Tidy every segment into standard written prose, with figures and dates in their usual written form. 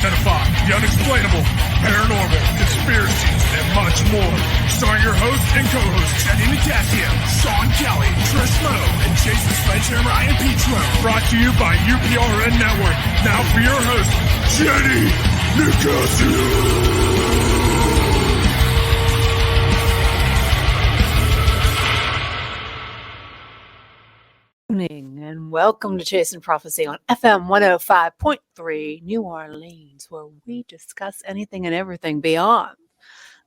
identify the unexplainable, paranormal, conspiracies, and much more. Starring your hosts and co-hosts, Jenny Nicasio, Sean Kelly, Trish Moe, and Jason Sledgehammer Ryan Petro. Brought to you by UPRN Network. Now for your host, Jenny Nicasio. And welcome to Chasing Prophecy on FM 105.3 New Orleans, where we discuss anything and everything beyond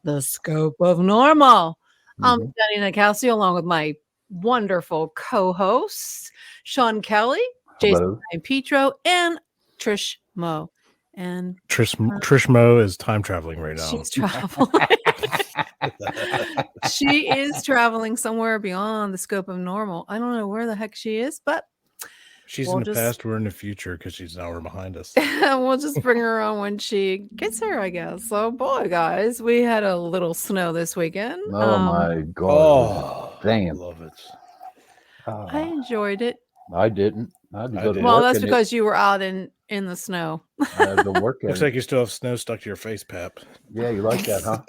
the scope of normal. I'm Jenny Nicasio, along with my wonderful co-hosts, Sean Kelly, Jason Petro, and Trish Moe. And Trish Moe is time traveling right now. She's traveling. She is traveling somewhere beyond the scope of normal. I don't know where the heck she is, but she's in the past. We're in the future because she's an hour behind us. We'll just bring her on when she gets here, I guess. So, boy, guys, we had a little snow this weekend. Oh my God! Damn, I love it. I enjoyed it. I didn't. I had to go to well, work that's because you were out in the snow. I had to work. Looks like you still have snow stuck to your face, Pep. Yeah, you like that, huh?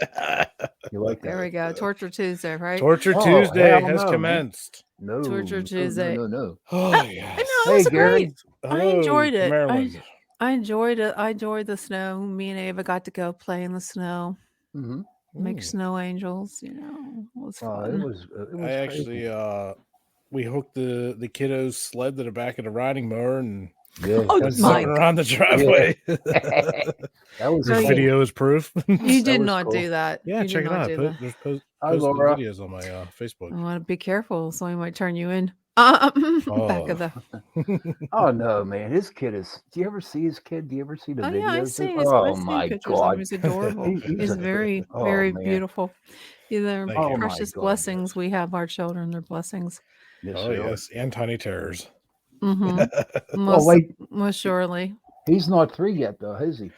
You like that? There we go. Torture Tuesday, right? Torture Tuesday has commenced. No, Torture Tuesday. No. Oh yeah. I know, it was Gary. great. I enjoyed it. I enjoyed it. I enjoyed the snow. Me and Ava got to go play in the snow. Mm-hmm. Make snow angels. You know, it was fun. It was I actually we hooked the kiddos' sled to the back of the riding mower and went zipping around the driveway. That was this video is proof. You did not do that. Yeah, check it out. There's videos on my Facebook. I want to be careful. Somebody might turn you in. Back of the. Oh no, man! His kid is. Do you ever see his kid? Do you ever see the videos? Yeah, I see his my God! He's adorable. He's very, very beautiful. They're precious blessings. We have our children. They're blessings. Yes, and tiny terrors. Mm-hmm. Most surely. He's not 3 yet, though, is he?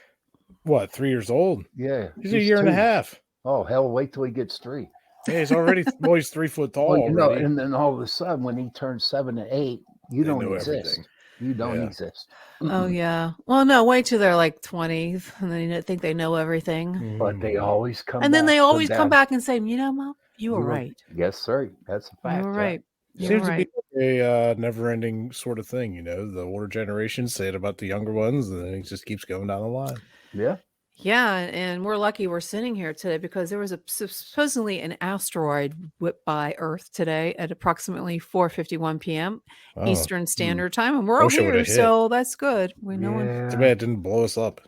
What, 3 years old? Yeah, he's a year 2. And a half. Oh hell! Wait till he gets 3. Yeah, he's already. Well, he's 3 foot tall. Well, you know, and then all of a sudden, when he turns 7 and 8, you don't exist. Everything. You don't exist. Oh yeah. Well, no. Wait till they're like 20, and then you think they know everything. But they always come. And then they always come back and say, "You know, Mom, you were right." Yes, sir. That's a fact. You were right. Seems to be a never-ending sort of thing, you know. The older generations say it about the younger ones, and then it just keeps going down the line. Yeah. Yeah, and we're lucky we're sitting here today because there was supposedly an asteroid whipped by Earth today at approximately 4:51 p.m. Eastern Standard Time, and we're all here, so that's good. We know. Too bad it didn't blow us up.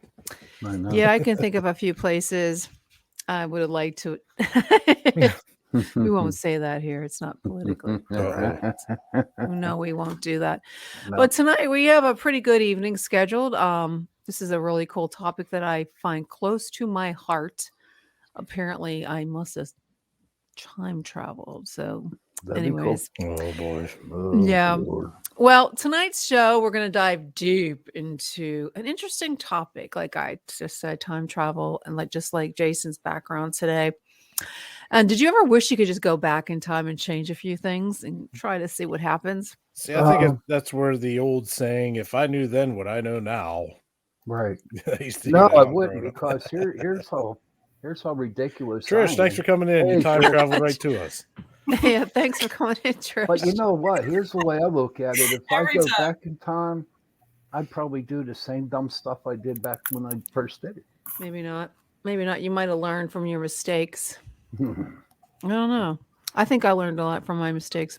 I know. Yeah, I can think of a few places I would have liked to. We won't say that here. It's not politically correct. No, we won't do that. No. But tonight we have a pretty good evening scheduled. This is a really cool topic that I find close to my heart. Apparently, I must have time traveled. So, anyways. Cool. Oh, boy. Yeah. Lord. Well, tonight's show, we're going to dive deep into an interesting topic. Like I just said, time travel, and just like Jason's background today. And did you ever wish you could just go back in time and change a few things and try to see what happens? See, I think that's where the old saying, if I knew then what I know now. Right. No, I wouldn't, because here's how ridiculous. Trish, thanks for coming in. You time traveled right to us. Yeah, thanks for coming in, Trish. But you know what? Here's the way I look at it. If I go back in time, I'd probably do the same dumb stuff I did back when I first did it. Maybe not. Maybe not. You might have learned from your mistakes. I don't know. I think I learned a lot from my mistakes.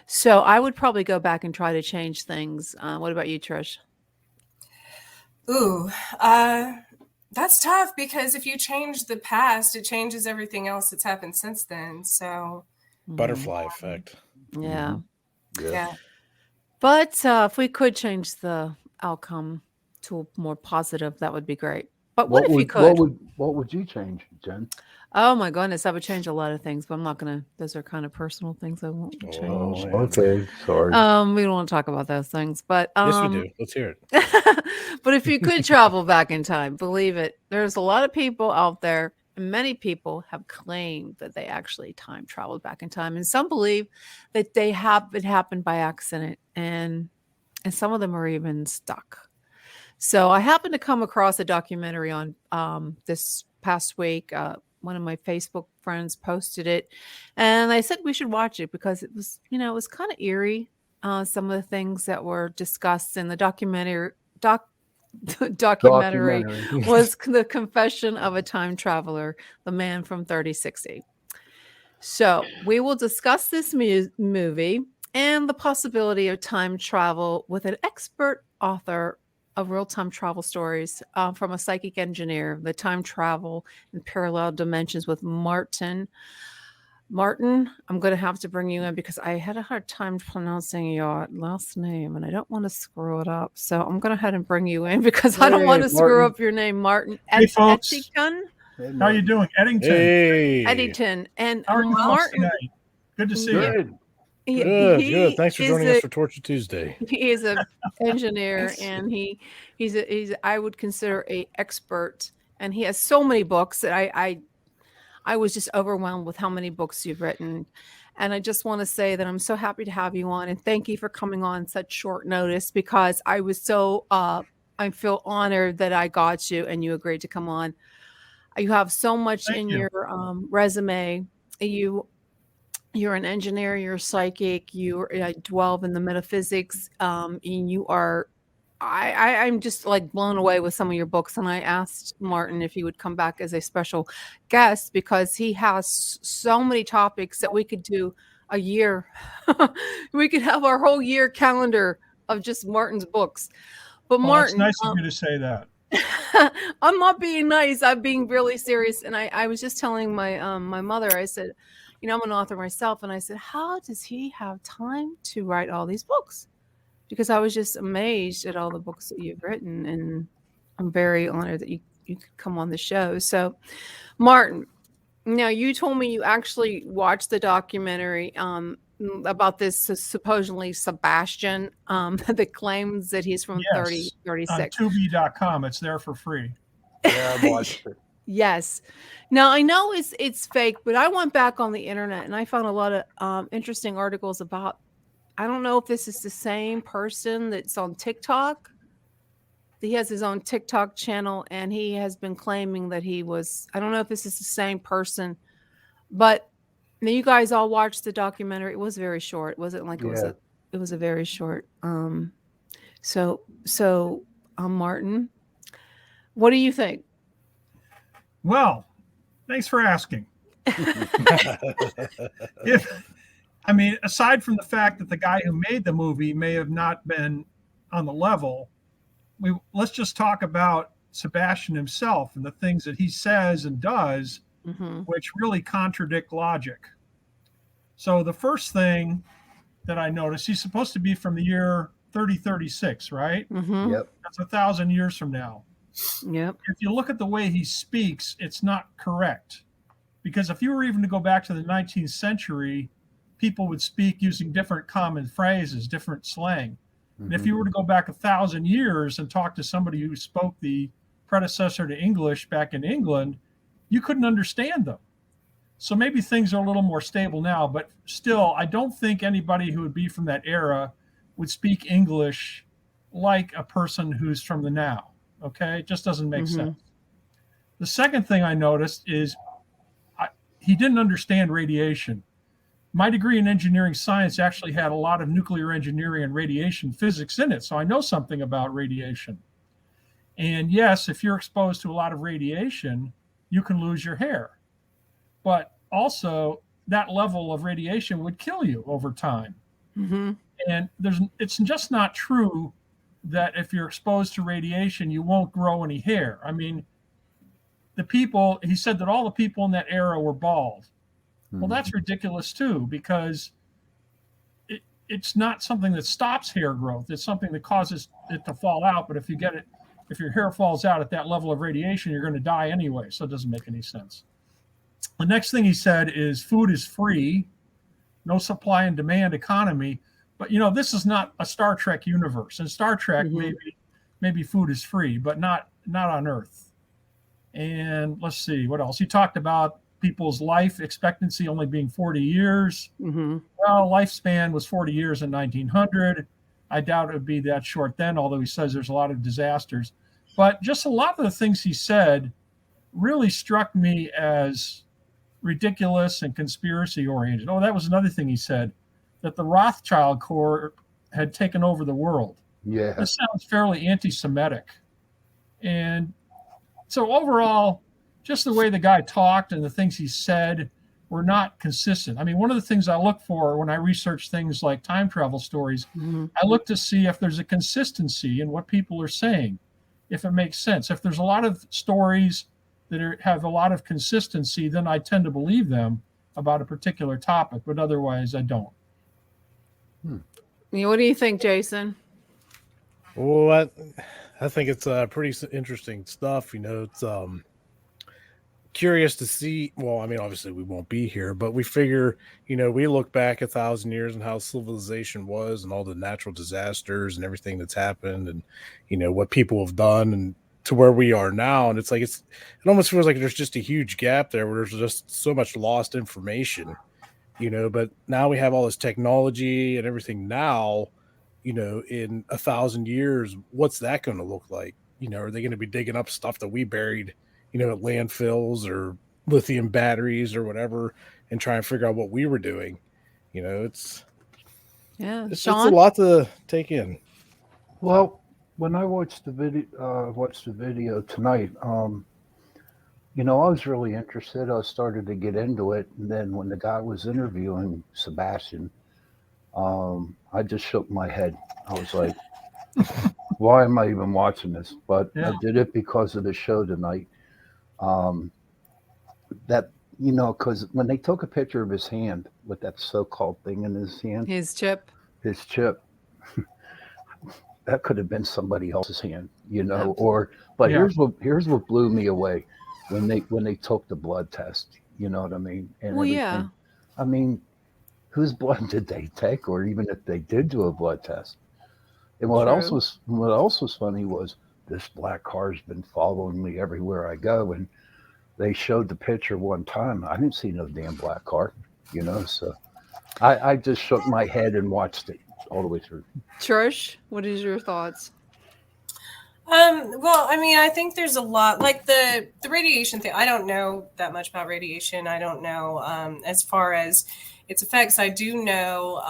So I would probably go back and try to change things. What about you, Trish? Ooh, that's tough because if you change the past, it changes everything else that's happened since then. So butterfly effect. Yeah. Yeah. But if we could change the outcome to a more positive, that would be great. But what if you could? What would you change, Jen? Oh my goodness, I would change a lot of things, but I'm not gonna. Those are kind of personal things I won't change. Oh, okay, sorry. We don't want to talk about those things, but yes, we do. Let's hear it. But if you could travel back in time, believe it, there's a lot of people out there, and many people have claimed that they actually time traveled back in time, and some believe that it happened by accident, and some of them are even stuck. So I happened to come across a documentary on this past week. One of my Facebook friends posted it, and I said we should watch it because it was, it was kind of eerie. Some of the things that were discussed in the documentary was the confession of a time traveler, the man from 3060. So we will discuss this movie and the possibility of time travel with an expert author of real-time travel stories from a psychic engineer, the time travel in parallel dimensions with Martin. Martin, I'm going to have to bring you in because I had a hard time pronouncing your last name and I don't want to screw it up. So I'm going to head and bring you in because I don't want to screw up your name, Martin. Hey, folks. Eddington? How you doing? Eddington. Hey. Eddington. And How are you folks Martin. tonight? Good to see you. Good. Thanks for joining us for Torture Tuesday. He is an engineer, and he's I would consider a expert, and he has so many books that I was just overwhelmed with how many books you've written. And I just want to say that I'm so happy to have you on, and thank you for coming on such short notice because I was so I feel honored that I got you and you agreed to come on. You have so much your resume. You're an engineer, you're a psychic, you delve in the metaphysics, and you are, I'm just like blown away with some of your books. And I asked Martin if he would come back as a special guest because he has so many topics that we could do a year. We could have our whole year calendar of just Martin's books. But Martin, it's nice of you to say that. I'm not being nice. I'm being really serious. And I was just telling my my mother, I said, I'm an author myself. And I said, how does he have time to write all these books? Because I was just amazed at all the books that you've written. And I'm very honored that you could come on the show. So, Martin, now you told me you actually watched the documentary about this supposedly Sebastian that claims that he's from 3036. On Tubi.com. It's there for free. Yeah, I watched it. Yes. Now I know it's fake, but I went back on the internet and I found a lot of interesting articles about. I don't know if this is the same person that's on TikTok. He has his own TikTok channel, and he has been claiming that he was. I don't know if this is the same person, but now you guys all watched the documentary. It was very short. It wasn't like it was a very short. So Martin, what do you think? Well, thanks for asking. Aside from the fact that the guy who made the movie may have not been on the level, let's just talk about Sebastian himself and the things that he says and does, which really contradict logic. So the first thing that I noticed, he's supposed to be from the year 3036, right? Yep. That's 1,000 years from now. Yep. If you look at the way he speaks, it's not correct. Because if you were even to go back to the 19th century, people would speak using different common phrases, different slang. And if you were to go back 1,000 years and talk to somebody who spoke the predecessor to English back in England, you couldn't understand them. So maybe things are a little more stable now, but still, I don't think anybody who would be from that era would speak English like a person who's from the now. Okay, it just doesn't make sense. The second thing I noticed is he didn't understand radiation. My degree in engineering science actually had a lot of nuclear engineering and radiation physics in it, so I know something about radiation. And yes, if you're exposed to a lot of radiation, you can lose your hair. But also, that level of radiation would kill you over time. And it's just not true that if you're exposed to radiation, you won't grow any hair. I mean, he said that all the people in that era were bald. Well, that's ridiculous too, because it's not something that stops hair growth. It's something that causes it to fall out. But if your hair falls out at that level of radiation, you're going to die anyway. So it doesn't make any sense. The next thing he said is food is free, no supply and demand economy. But, this is not a Star Trek universe. In Star Trek, maybe food is free, but not on Earth. And let's see, what else? He talked about people's life expectancy only being 40 years. Well, lifespan was 40 years in 1900. I doubt it would be that short then, although he says there's a lot of disasters. But just a lot of the things he said really struck me as ridiculous and conspiracy oriented. Oh, that was another thing he said, that the Rothschild court had taken over the world. Yeah. This sounds fairly anti-Semitic. And so overall, just the way the guy talked and the things he said were not consistent. I mean, one of the things I look for when I research things like time travel stories, I look to see if there's a consistency in what people are saying, if it makes sense. If there's a lot of stories that have a lot of consistency, then I tend to believe them about a particular topic, but otherwise I don't. What do you think, Jason? Well, I think it's pretty interesting stuff. It's curious to see. Well, I mean, obviously we won't be here, but we figure, we look back 1,000 years and how civilization was and all the natural disasters and everything that's happened and, what people have done and to where we are now. And it's like, it almost feels like there's just a huge gap there where there's just so much lost information, but now we have all this technology and everything now, in 1,000 years, what's that going to look like? Are they going to be digging up stuff that we buried, at landfills or lithium batteries or whatever and try and figure out what we were doing? It's just a lot to take in. Well, when I watched the video tonight, I was really interested. I started to get into it, and then when the guy was interviewing Sebastian, I just shook my head. I was like, "Why am I even watching this?" But I did it because of the show tonight. Because when they took a picture of his hand with that so-called thing in his hand, his chip. That could have been somebody else's hand, But here's what blew me away when they took the blood test. You know what I mean? And everything. I mean, whose blood did they take, or even if they did do a blood test? And what else was funny was this black car's been following me everywhere I go, and they showed the picture one time. I didn't see no damn black car, So I just shook my head and watched it all the way through. Trish, what is your thoughts? Well, I mean, I think there's a lot, like the radiation thing. I don't know that much about radiation. I don't know as far as its effects. I do know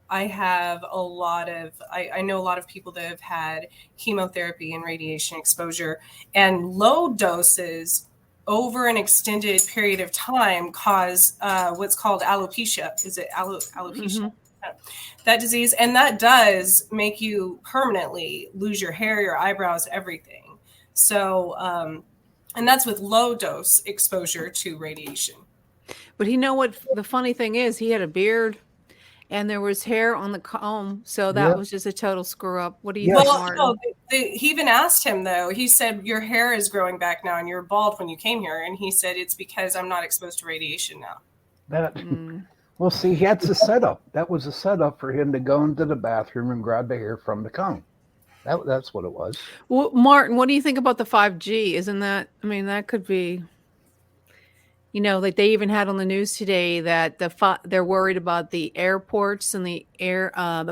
I have I know a lot of people that have had chemotherapy and radiation exposure, and low doses over an extended period of time cause what's called alopecia. Is it alopecia? That disease, and that does make you permanently lose your hair, your eyebrows, everything. So, and that's with low dose exposure to radiation. But what the funny thing is, he had a beard and there was hair on the comb, so that was just a total screw up. What do you think, Martin? No, he even asked him though. He said, "Your hair is growing back now, and you were bald when you came here." And he said, "It's because I'm not exposed to radiation now." Well, see, that's a setup. That was a setup for him to go into the bathroom and grab the hair from the comb. That's what it was. Well, Martin, what do you think about the 5G? Isn't that? I mean, that could be. Like they even had on the news today that they're worried about the airports and the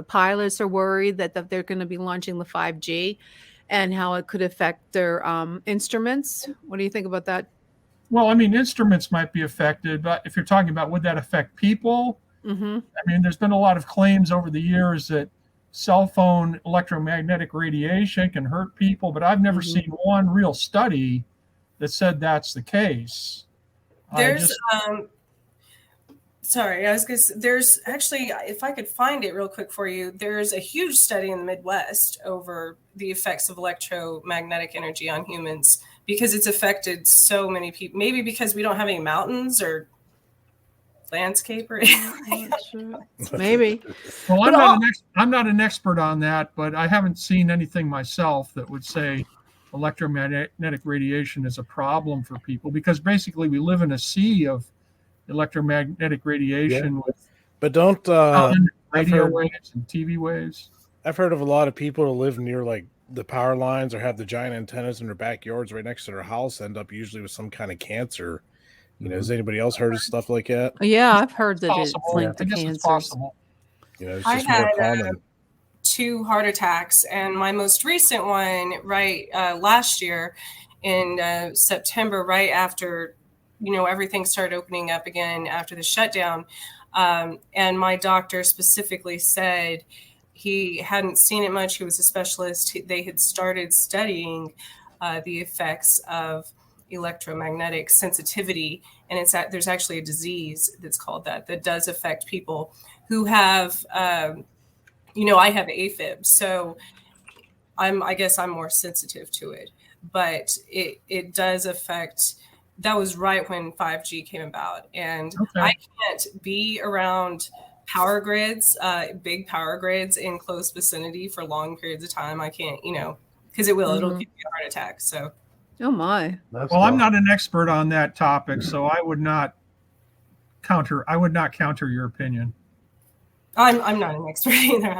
pilots are worried that they're going to be launching the 5G, and how it could affect their instruments. What do you think about that? Well, I mean, instruments might be affected, but if you're talking about would that affect people? I mean, there's been a lot of claims over the years that cell phone electromagnetic radiation can hurt people, but I've never seen one real study that said that's the case. There's there's actually, if I could find it real quick for you, there's a huge study in the Midwest over the effects of electromagnetic energy on humans, because it's affected so many people. Maybe because we don't have any mountains or landscape or anything. Maybe. Well, I'm not an expert on that, but I haven't seen anything myself that would say electromagnetic radiation is a problem for people, because basically we live in a sea of electromagnetic radiation with but don't radio waves and TV waves. I've heard of a lot of people who live near like the power lines or have the giant antennas in their backyards right next to their house end up usually with some kind of cancer. Has anybody else heard of stuff like that? Yeah, I've heard that it's possible. linked to I guess cancer. it's possible. It's just more common. 2 heart attacks, and my most recent one, last year in September, right after, everything started opening up again after the shutdown. And my doctor specifically said he hadn't seen it much. He was a specialist. They had started studying the effects of electromagnetic sensitivity, and there's actually a disease that's called that does affect people who have, I have AFib, so I guess I'm more sensitive to it, but it does affect. That was right when 5G came about, and okay. I can't be around power grids, big power grids in close vicinity for long periods of time. I can't, because it'll give you a heart attack. So. Oh my. Well, I'm not an expert on that topic, so I would not counter your opinion. I'm not an expert either.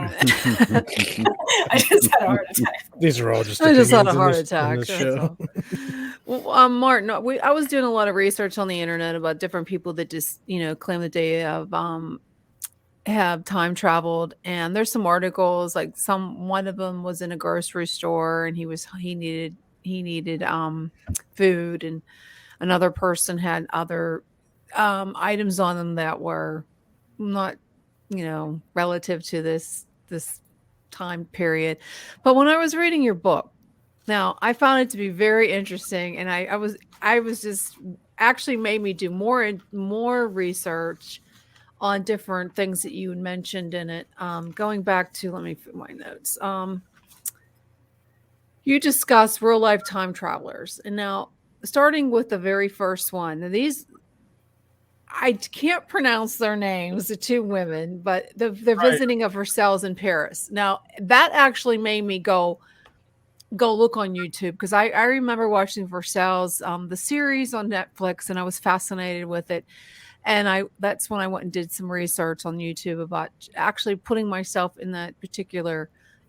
I just had a heart attack. These are all just. I just had a heart attack. Well, Martin, I was doing a lot of research on the internet about different people that just claim that they have time traveled, and there's some articles like one of them was in a grocery store and he needed food, and another person had other items on them that were not relative to this time period. But when I was reading your book, now I found it to be very interesting, and I was just actually made me do more research on different things that you mentioned in it. Going back to, let me put my notes. You discuss real life time travelers. And now starting with the very first one, and these, I can't pronounce their names, the 2 women, but the visiting of Versailles in Paris. Now that actually made me go look on YouTube, because I remember watching Versailles, the series on Netflix, and I was fascinated with it. And that's when I went and did some research on YouTube about actually putting myself in that particular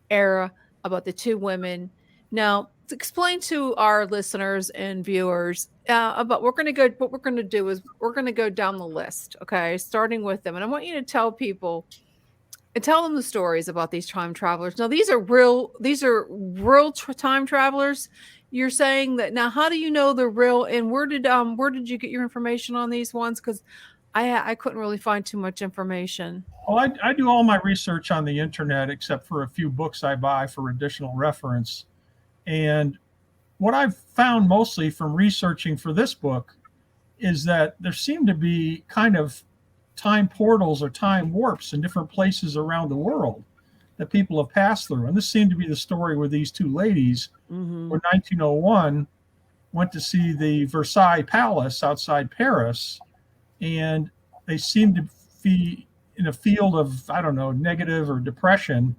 era about the 2 women. Now, to explain to our listeners and viewers about what we're going to do is we're going to go down the list, okay, starting with them. And I want you to tell people and tell them the stories about these time travelers. Now, these are real time travelers. You're saying that. Now, how do you know they're real, and where did you get your information on these ones? Because I couldn't really find too much information. Well, I do all my research on the internet, except for a few books I buy for additional reference. And what I've found mostly from researching for this book is that there seem to be kind of time portals or time warps in different places around the world that people have passed through. And this seemed to be the story with these 2 ladies who in 1901 went to see the Versailles Palace outside Paris, and they seemed to be in a field of, I don't know, negative or depression.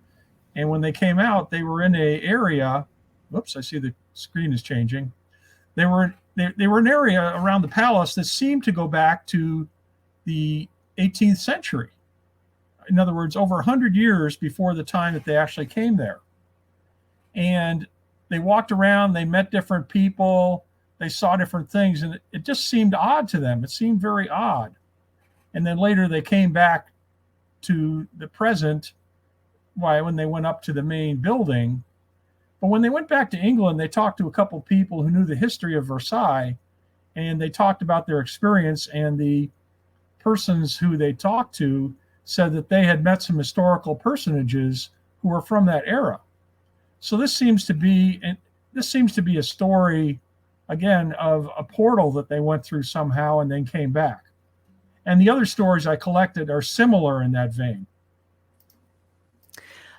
And when they came out, they were in an area. Whoops, I see the screen is changing. They were an area around the palace that seemed to go back to the 18th century. In other words, over 100 years before the time that they actually came there. And they walked around, they met different people, they saw different things, and it just seemed odd to them. It seemed very odd. And then later they came back to the present when they went up to the main building. But when they went back to England, they talked to a couple of people who knew the history of Versailles, and they talked about their experience, and the persons who they talked to said that they had met some historical personages who were from that era. So this seems to be a story, again, of a portal that they went through somehow and then came back. And the other stories I collected are similar in that vein.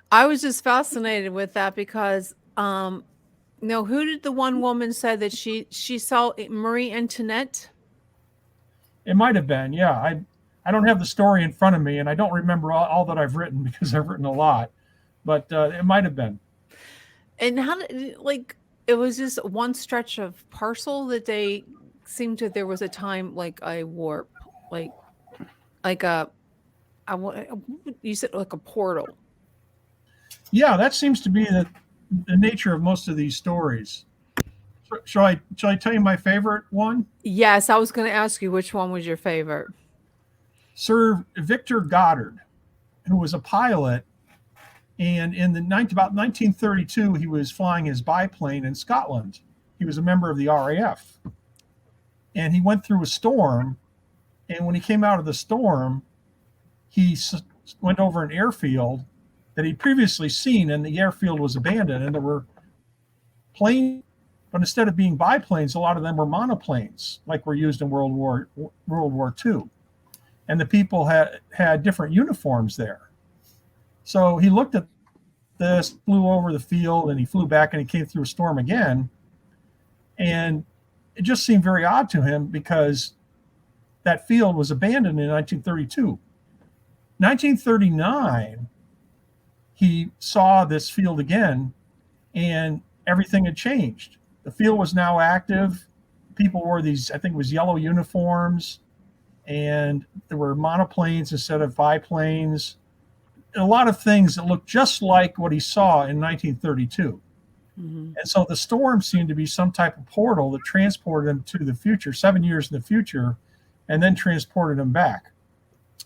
I was just fascinated with that because, who did the one woman say that she saw Marie Antoinette? It might have been, yeah. I don't have the story in front of me, and I don't remember all that I've written because I've written a lot, but it might have been. And how did, it was just one stretch of parcel that they seemed to, there was a time like a warp, you said like a portal. Yeah, that seems to be the nature of most of these stories. Shall I tell you my favorite one? Yes, I was going to ask you which one was your favorite. Sir Victor Goddard, who was a pilot And in about 1932, he was flying his biplane in Scotland. He was a member of the RAF. And he went through a storm. And when he came out of the storm, he went over an airfield that he'd previously seen, and the airfield was abandoned. And there were planes, but instead of being biplanes, a lot of them were monoplanes, like were used in World War II. And the people had different uniforms there. So he looked at this, flew over the field, and he flew back, and he came through a storm again. And it just seemed very odd to him because that field was abandoned in 1932. 1939, he saw this field again, and everything had changed. The field was now active. People wore these, I think it was yellow uniforms, and there were monoplanes instead of biplanes. A lot of things that looked just like what he saw in 1932. Mm-hmm. And so the storm seemed to be some type of portal that transported him to the future, 7 years in the future, and then transported him back.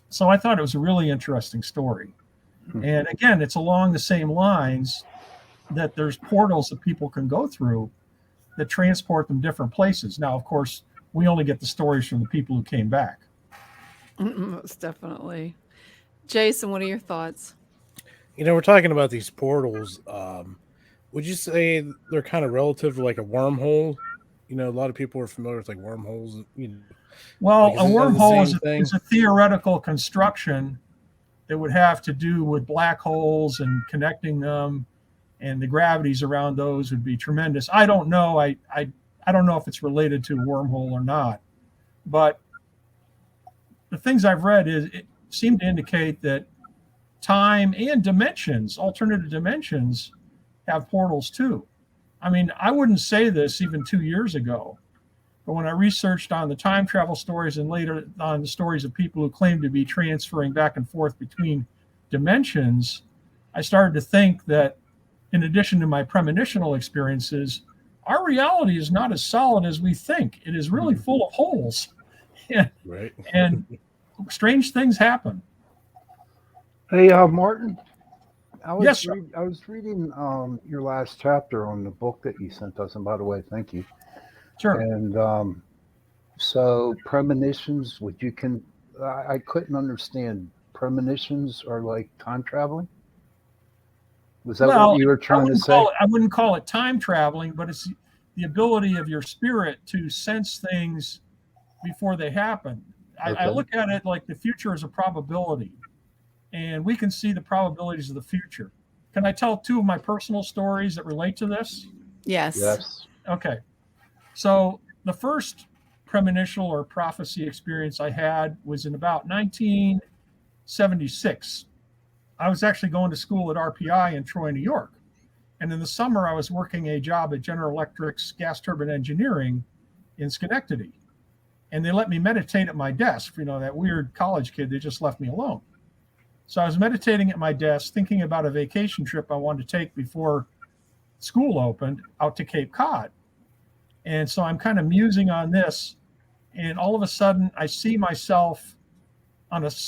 So I thought it was a really interesting story. Mm-hmm. And again, it's along the same lines that there's portals that people can go through that transport them different places. Now, of course, we only get the stories from the people who came back. Most definitely. Jason, what are your thoughts? We're talking about these portals. Would you say they're kind of relative to like a wormhole? A lot of people are familiar with like wormholes. Well, like, a wormhole is a theoretical construction that would have to do with black holes and connecting them, and the gravities around those would be tremendous. I don't know. I don't know if it's related to a wormhole or not, but the things I've read it seem to indicate that time and dimensions, alternative dimensions, have portals too. I mean, I wouldn't say this even 2 years ago, but when I researched on the time travel stories and later on the stories of people who claim to be transferring back and forth between dimensions, I started to think that in addition to my premonitional experiences, our reality is not as solid as we think. It is really full of holes. Right. And strange things happen. Hey, Martin, I was yes, I was reading your last chapter on the book that you sent us, and by the way, thank you. Sure. And so premonitions, I couldn't understand. Premonitions are like time traveling? Was that what you were trying to say? I wouldn't call it time traveling, but it's the ability of your spirit to sense things before they happen. Okay. I look at it like the future is a probability, and we can see the probabilities of the future. Can I tell two of my personal stories that relate to this? Yes. Okay. So the first premonitional or prophecy experience I had was in about 1976. I was actually going to school at RPI in Troy, New York. And in the summer, I was working a job at General Electric's gas turbine engineering in Schenectady. And they let me meditate at my desk. That weird college kid, they just left me alone. So I was meditating at my desk, thinking about a vacation trip I wanted to take before school opened out to Cape Cod. And so I'm kind of musing on this. And all of a sudden, I see myself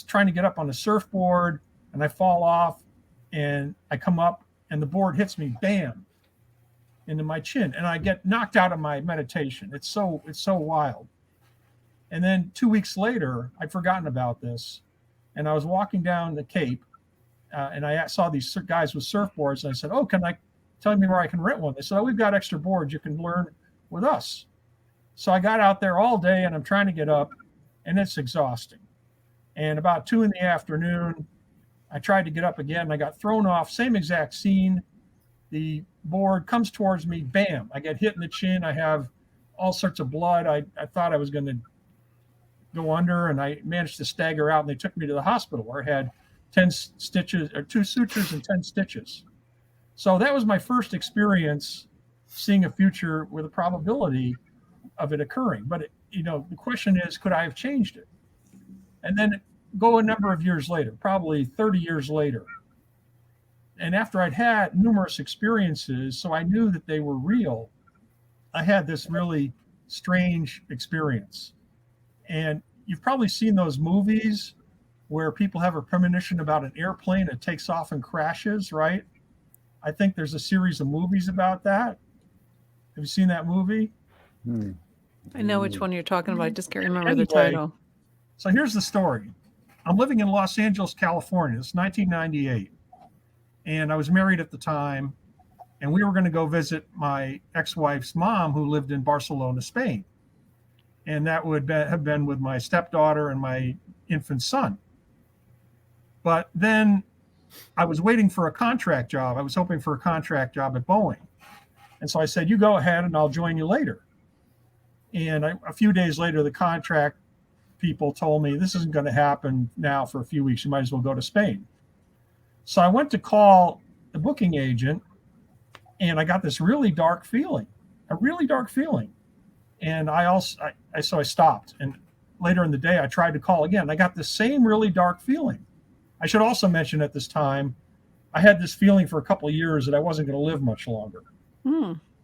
trying to get up on a surfboard, and I fall off, and I come up, and the board hits me, bam, into my chin, and I get knocked out of my meditation. It's so wild. And then 2 weeks later, I'd forgotten about this, and I was walking down the Cape, and I saw these guys with surfboards, and I said, "Oh, can I tell me where I can rent one?" They said, "Oh, we've got extra boards. You can learn with us." So I got out there all day, and I'm trying to get up, and it's exhausting. And about 2 p.m, I tried to get up again. I got thrown off, same exact scene. The board comes towards me, bam, I get hit in the chin. I have all sorts of blood. I thought I was going to go under, and I managed to stagger out, and they took me to the hospital where I had 10 stitches or 2 sutures and 10 stitches. So that was my first experience seeing a future with a probability of it occurring. But, the question is, could I have changed it? And then go a number of years later, probably 30 years later. And after I'd had numerous experiences, so I knew that they were real, I had this really strange experience. And you've probably seen those movies where people have a premonition about an airplane that takes off and crashes, right? I think there's a series of movies about that. Have you seen that movie? I know which one you're talking about. I just can't remember Anyway, the title. So here's the story. I'm living in Los Angeles, California. It's 1998. And I was married at the time. And we were going to go visit my ex-wife's mom, who lived in Barcelona, Spain. And that would have been with my stepdaughter and my infant son. But then I was waiting for a contract job. I was hoping for a contract job at Boeing. And so I said, you go ahead and I'll join you later. And a few days later, the contract people told me, this isn't going to happen now for a few weeks. You might as well go to Spain. So I went to call the booking agent, and I got this really dark feeling, And so I stopped. And later in the day, I tried to call again. I got the same really dark feeling. I should also mention at this time, I had this feeling for a couple of years that I wasn't going to live much longer.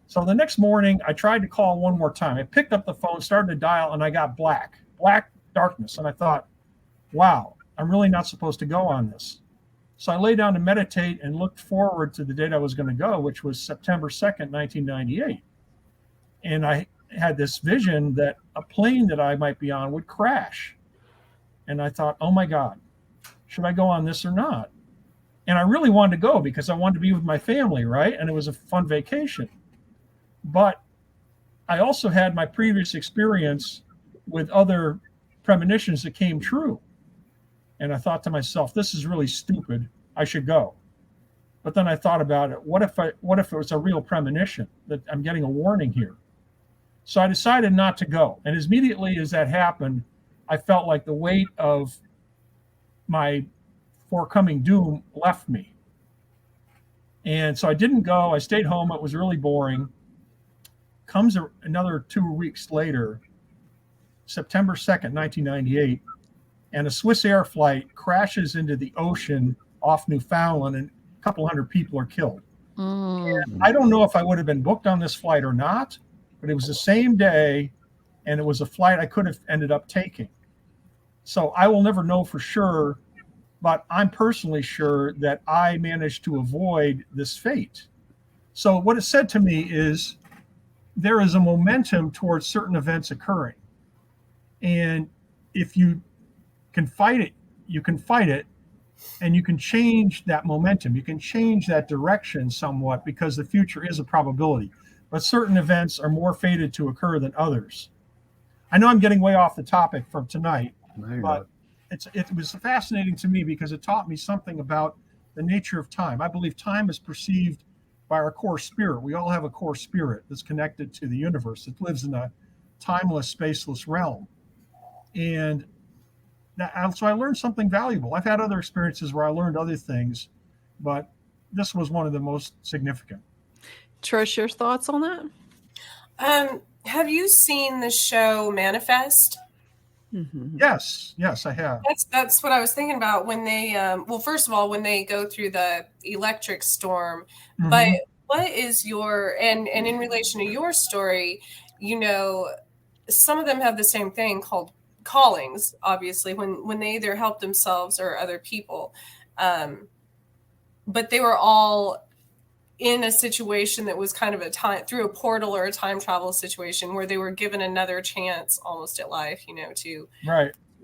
So the next morning, I tried to call one more time. I picked up the phone, started to dial, and I got black darkness. And I thought, wow, I'm really not supposed to go on this. So I lay down to meditate and looked forward to the date I was going to go, which was September 2nd, 1998. And I had this vision that a plane that I might be on would crash. And I thought, oh my God, should I go on this or not? And I really wanted to go because I wanted to be with my family, right? And it was a fun vacation. But I also had my previous experience with other premonitions that came true. And I thought to myself, this is really stupid. I should go. But then I thought about it. What if it was a real premonition that I'm getting a warning here? So I decided not to go. And as immediately as that happened, I felt like the weight of my forthcoming doom left me. And so I didn't go. I stayed home. It was really boring. Comes another 2 weeks later, September 2nd, 1998, and a Swiss Air flight crashes into the ocean off Newfoundland, and a couple hundred people are killed. And I don't know if I would have been booked on this flight or not, but it was the same day, and it was a flight I could have ended up taking. So I will never know for sure, but I'm personally sure that I managed to avoid this fate. So what it said to me is there is a momentum towards certain events occurring. And if you can fight it, you can fight it, and you can change that momentum. You can change that direction somewhat because the future is a probability. But certain events are more fated to occur than others. I know I'm getting way off the topic from tonight, but it was fascinating to me because it taught me something about the nature of time. I believe time is perceived by our core spirit. We all have a core spirit that's connected to the universe. It lives in a timeless, spaceless realm. And so I learned something valuable. I've had other experiences where I learned other things, but this was one of the most significant. Trish, your thoughts on that? Have you seen the show Manifest? Mm-hmm. Yes, I have. That's what I was thinking about when they, well, first of all, when they go through the electric storm, but what is and in relation to your story, some of them have the same thing called callings, obviously, when they either help themselves or other people. But they were all in a situation that was kind of through a portal or a time travel situation where they were given another chance almost at life, to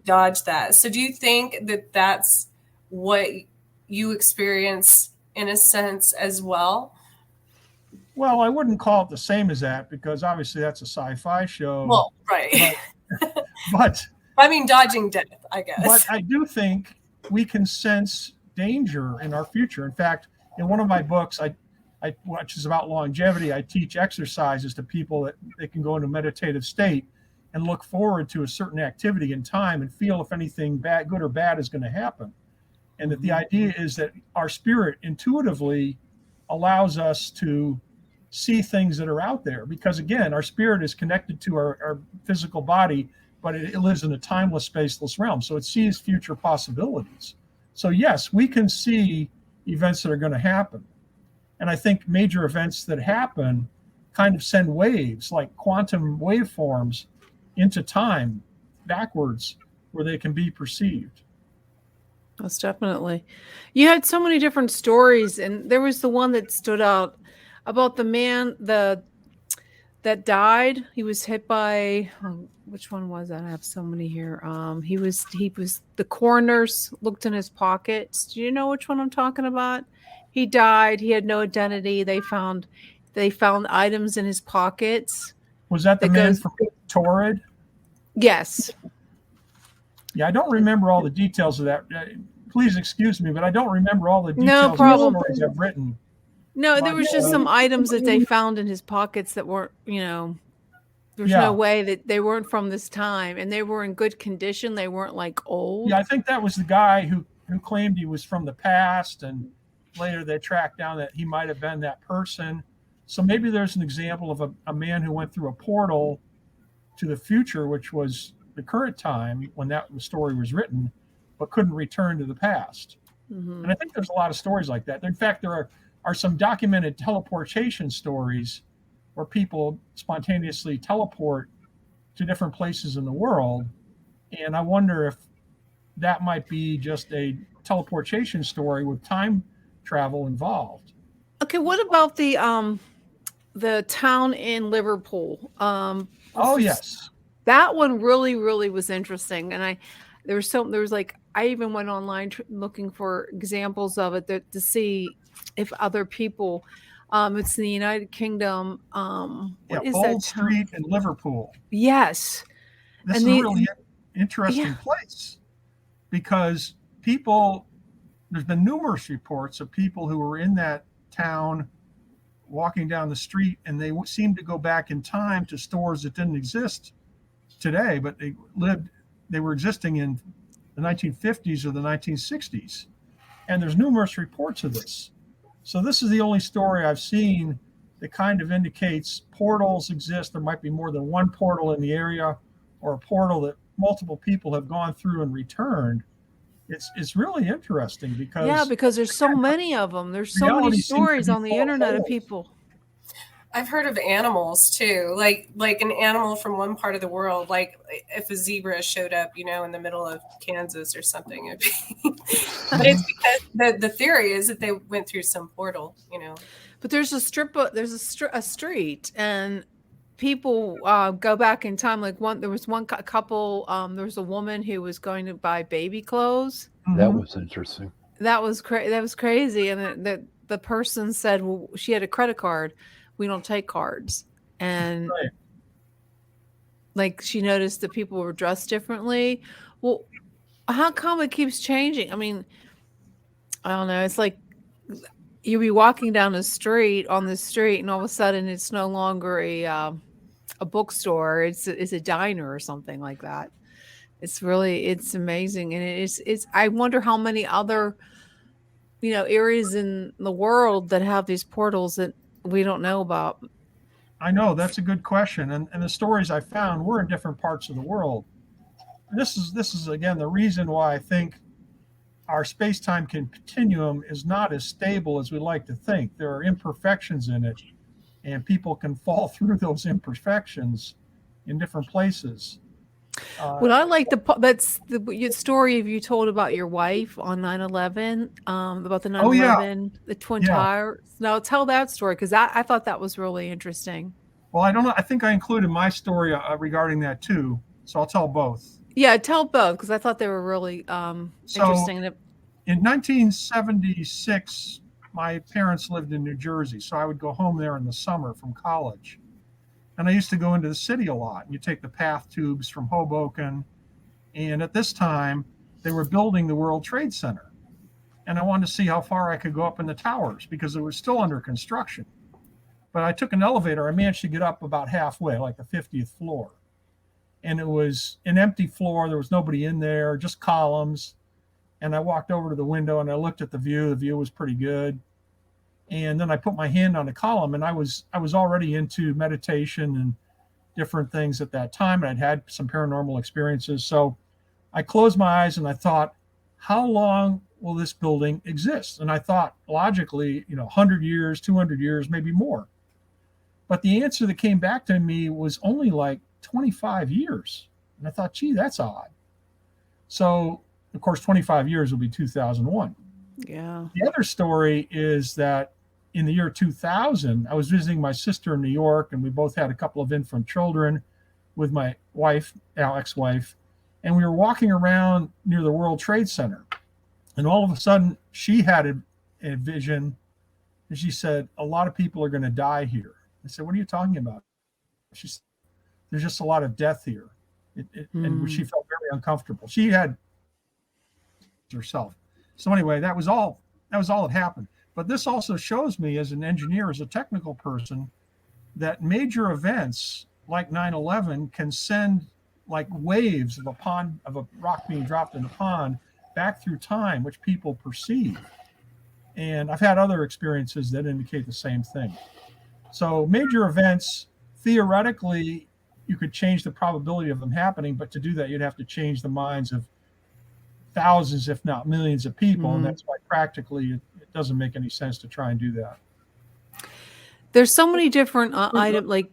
dodge that. So do you think that that's what you experience in a sense as well? Well, I wouldn't call it the same as that because obviously that's a sci-fi show. Well, right. But I mean, dodging death, I guess. But I do think we can sense danger in our future. In fact, in one of my books, which is about longevity, I teach exercises to people that they can go into a meditative state and look forward to a certain activity in time and feel if anything bad, good or bad, is going to happen. And that the idea is that our spirit intuitively allows us to see things that are out there. Because again, our spirit is connected to our physical body, but it lives in a timeless, spaceless realm. So it sees future possibilities. So yes, we can see events that are going to happen. And I think major events that happen kind of send waves, like quantum waveforms, into time backwards where they can be perceived. Most definitely. You had so many different stories, and there was the one that stood out about the man that died. He was hit by which one was that? I have so many here. He was the coroners looked in his pockets. Do you know which one I'm talking about? He died. He had no identity. They found items in his pockets. Was that the man from Torrid? Yes. Yeah, I don't remember all the details of that. Please excuse me, but I don't remember all the details No problem. of the stories I've written. No, there was just some items that they found in his pockets that weren't, there's no way that they weren't from this time, and they were in good condition. They weren't like old. Yeah, I think that was the guy who claimed he was from the past, and later they tracked down that he might have been that person. So maybe there's an example of a man who went through a portal to the future, which was the current time when that story was written, but couldn't return to the past. Mm-hmm. And I think there's a lot of stories like that. In fact, there are some documented teleportation stories where people spontaneously teleport to different places in the world. And I wonder if that might be just a teleportation story with time travel involved. Okay, what about the town in Liverpool? Yes. That one really, really was interesting. And I even went online looking for examples of it to see if other people, it's in the United Kingdom. What is Bold that Street in Liverpool. Yes. This is a really interesting place because there's been numerous reports of people who were in that town walking down the street, and they seemed to go back in time to stores that didn't exist today, but they were existing in the 1950s or the 1960s. And there's numerous reports of this. So this is the only story I've seen that kind of indicates portals exist. There might be more than one portal in the area, or a portal that multiple people have gone through and returned. It's really interesting because there's so many of them. There's so many stories on the internet of people. I've heard of animals too, like an animal from one part of the world, like if a zebra showed up, in the middle of Kansas or something. But it's because the theory is that they went through some portal, But there's a street, and people go back in time. Like there was one couple. There was a woman who was going to buy baby clothes. That was interesting. That was crazy, and the person said, well, she had a credit card. We don't take cards. And like she noticed that people were dressed differently. Well, how come it keeps changing? I mean, I don't know. It's like you'll be walking down the street, and all of a sudden it's no longer a bookstore. It's a diner or something like that. It's amazing. And it's I wonder how many other, areas in the world that have these portals that we don't know about. I know, that's a good question. And the stories I found were in different parts of the world. And this is again the reason why I think our space-time continuum is not as stable as we like to think. There are imperfections in it, and people can fall through those imperfections in different places. What I like that's the story you told about your wife on 9/11, about the 9/11, the Twin Towers. Now tell that story, because I thought that was really interesting. Well, I don't know. I think I included my story regarding that too, so I'll tell both. Yeah, tell both, because I thought they were really interesting. In 1976, my parents lived in New Jersey, so I would go home there in the summer from college. And I used to go into the city a lot. You take the PATH tubes from Hoboken. And at this time, they were building the World Trade Center. And I wanted to see how far I could go up in the towers because it was still under construction. But I took an elevator. I managed to get up about halfway, like the 50th floor. And it was an empty floor. There was nobody in there, just columns. And I walked over to the window and I looked at the view. The view was pretty good. And then I put my hand on the column, and I was already into meditation and different things at that time. And I'd had some paranormal experiences. So I closed my eyes and I thought, how long will this building exist? And I thought logically, 100 years, 200 years, maybe more. But the answer that came back to me was only like 25 years. And I thought, gee, that's odd. So of course, 25 years will be 2001. Yeah. The other story is that in the year 2000, I was visiting my sister in New York, and we both had a couple of infant children with my wife, now ex-wife, and we were walking around near the World Trade Center. And all of a sudden, she had a vision, and she said, a lot of people are going to die here. I said, what are you talking about? She said, there's just a lot of death here. And she felt very uncomfortable. She had herself. So anyway, that was all that happened. But this also shows me as an engineer, as a technical person, that major events like 9/11 can send like waves of a rock being dropped in a pond back through time, which people perceive. And I've had other experiences that indicate the same thing. So major events, theoretically, you could change the probability of them happening, but to do that, you'd have to change the minds of thousands, if not millions of people. And that's why practically it doesn't make any sense to try and do that. There's so many different items, like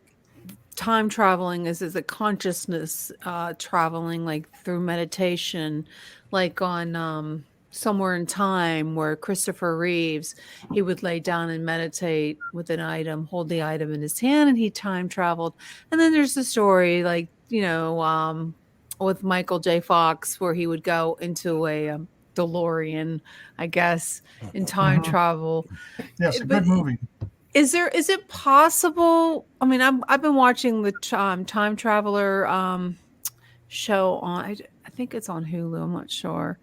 time traveling is a consciousness traveling, like through meditation, like on Somewhere in Time, where Christopher Reeves, he would lay down and meditate with an item, hold the item in his hand, and he time traveled. And then there's the story, like, with Michael J. Fox, where he would go into a DeLorean, I guess, in time travel. Yes, a good movie. Is it possible? I mean, I've been watching the Time Traveler show on, I think it's on Hulu, I'm not sure.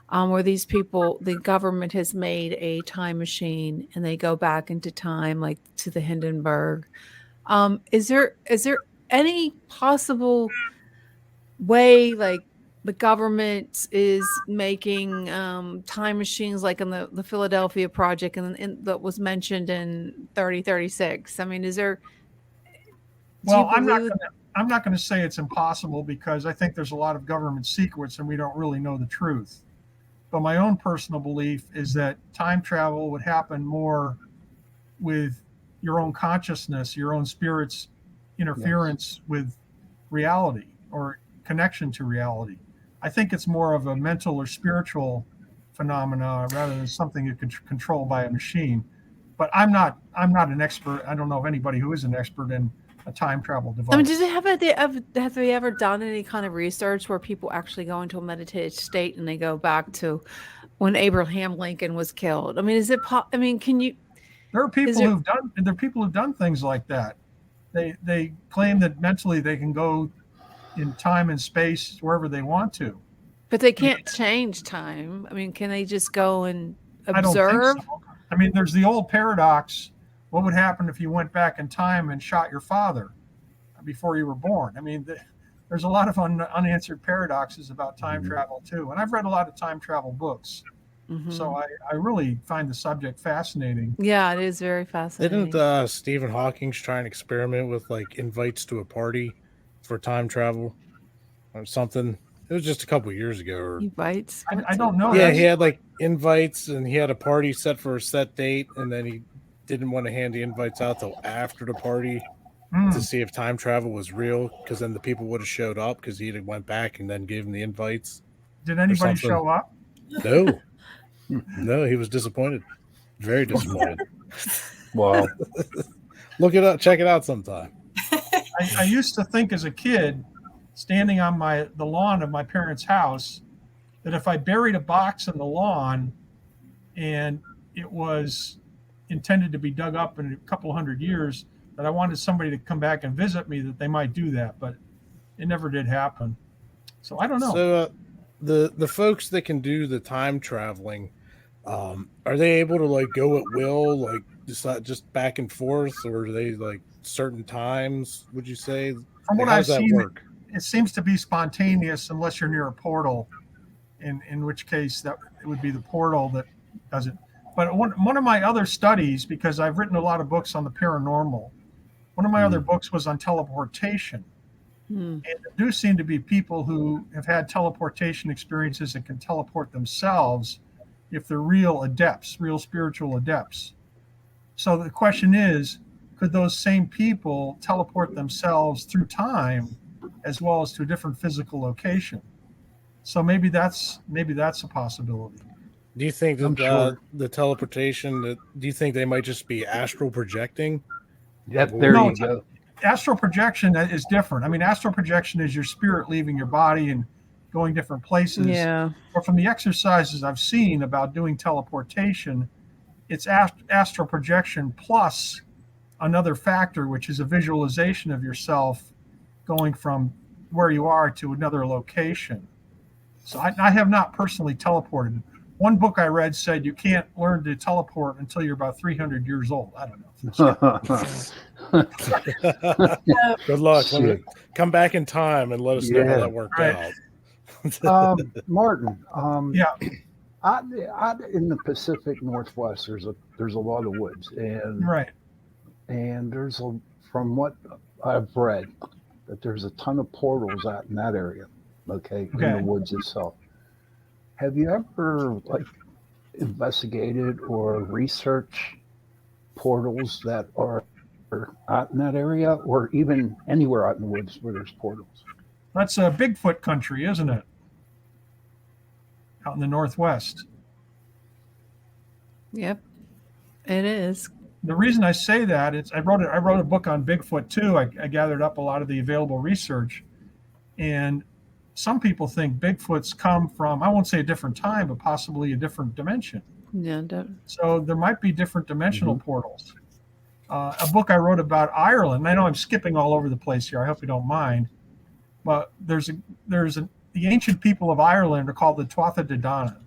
Where these people, the government has made a time machine and they go back into time, like to the Hindenburg. Is there any possible way, like the government is making time machines, like in the Philadelphia Project, and that was mentioned in 3036? I mean, is there? Well, I'm not going to say it's impossible, because I think there's a lot of government secrets and we don't really know the truth. But my own personal belief is that time travel would happen more with your own consciousness, your own spirit's interference with reality or connection to reality. I think it's more of a mental or spiritual phenomena rather than something you can control by a machine. But I'm not an expert. I don't know of anybody who is an expert in a time travel device. I mean, have they ever done any kind of research where people actually go into a meditative state and they go back to when Abraham Lincoln was killed? I mean, can you? There are people who've done things like that. They claim that mentally they can go in time and space wherever they want to. But they can't change time. I mean, can they just go and observe? I don't think so. I mean, there's the old paradox. What would happen if you went back in time and shot your father before you were born? I mean, there's a lot of unanswered paradoxes about time travel too. And I've read a lot of time travel books. So I really find the subject fascinating. Yeah, it is very fascinating. Didn't Stephen Hawking try and experiment with like invites to a party for time travel or something? It was just a couple of years ago. Or invites? I don't know. Yeah, he had like invites and he had a party set for a set date, and then he didn't want to hand the invites out till after the party to see if time travel was real, because then the people would have showed up because he went back and then gave them the invites. Did anybody show up? No. No, he was disappointed. Very disappointed. Wow. Look it up. Check it out sometime. I used to think as a kid, standing on the lawn of my parents' house, that if I buried a box in the lawn and it was intended to be dug up in a couple hundred years, that I wanted somebody to come back and visit me, that they might do that, but it never did happen. So I don't know. So the folks that can do the time traveling, are they able to like go at will, like just back and forth, or are they like certain times, would you say? From what I've seen, it seems to be spontaneous unless you're near a portal, in which case that it would be the portal that does it. But one of my other studies, because I've written a lot of books on the paranormal, one of my other books was on teleportation. And there do seem to be people who have had teleportation experiences and can teleport themselves if they're real adepts, real spiritual adepts. So the question is, could those same people teleport themselves through time as well as to a different physical location? So maybe that's a possibility. Do you think that sure. the teleportation? Do you think they might just be astral projecting? There you go. Astral projection is different. I mean, astral projection is your spirit leaving your body and going different places. Yeah. But from the exercises I've seen about doing teleportation, it's astral projection plus another factor, which is a visualization of yourself going from where you are to another location. So I have not personally teleported. One book I read said you can't learn to teleport until you're about 300 years old. I don't know. Good luck. Come back in time and let us know how that worked out. Martin, yeah. In the Pacific Northwest, there's a lot of woods, and and from what I've read, that there's a ton of portals out in that area. Okay, in the woods itself. Have you ever investigated or researched portals that are out in that area, or even anywhere out in the woods where there's portals? That's a Bigfoot country, isn't it? Out in the Northwest. Yep, it is. The reason I say that is I wrote a book on Bigfoot too. I gathered up a lot of the available research, and some people think Bigfoots come from, I won't say a different time, but possibly a different dimension. Yeah. So there might be different dimensional portals. A book I wrote about Ireland. I know I'm skipping all over the place here. I hope you don't mind. But the ancient people of Ireland are called the Tuatha De Danann.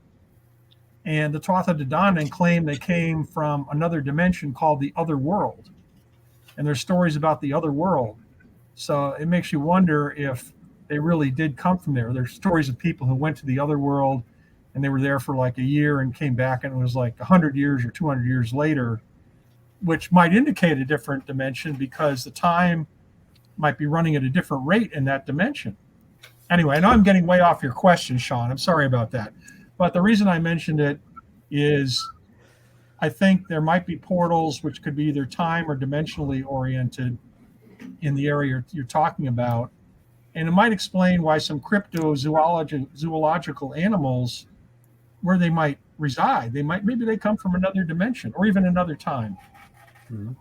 And the Tuatha De Danann claim they came from another dimension called the other world. And there's stories about the other world. So it makes you wonder if they really did come from there. There's stories of people who went to the other world and they were there for like a year and came back, and it was like 100 years or 200 years later, which might indicate a different dimension because the time might be running at a different rate in that dimension. Anyway, I know I'm getting way off your question, Sean. I'm sorry about that. But the reason I mentioned it is I think there might be portals which could be either time or dimensionally oriented in the area you're talking about. And it might explain why some cryptozoological animals, where they might reside, maybe they come from another dimension or even another time. Mm-hmm.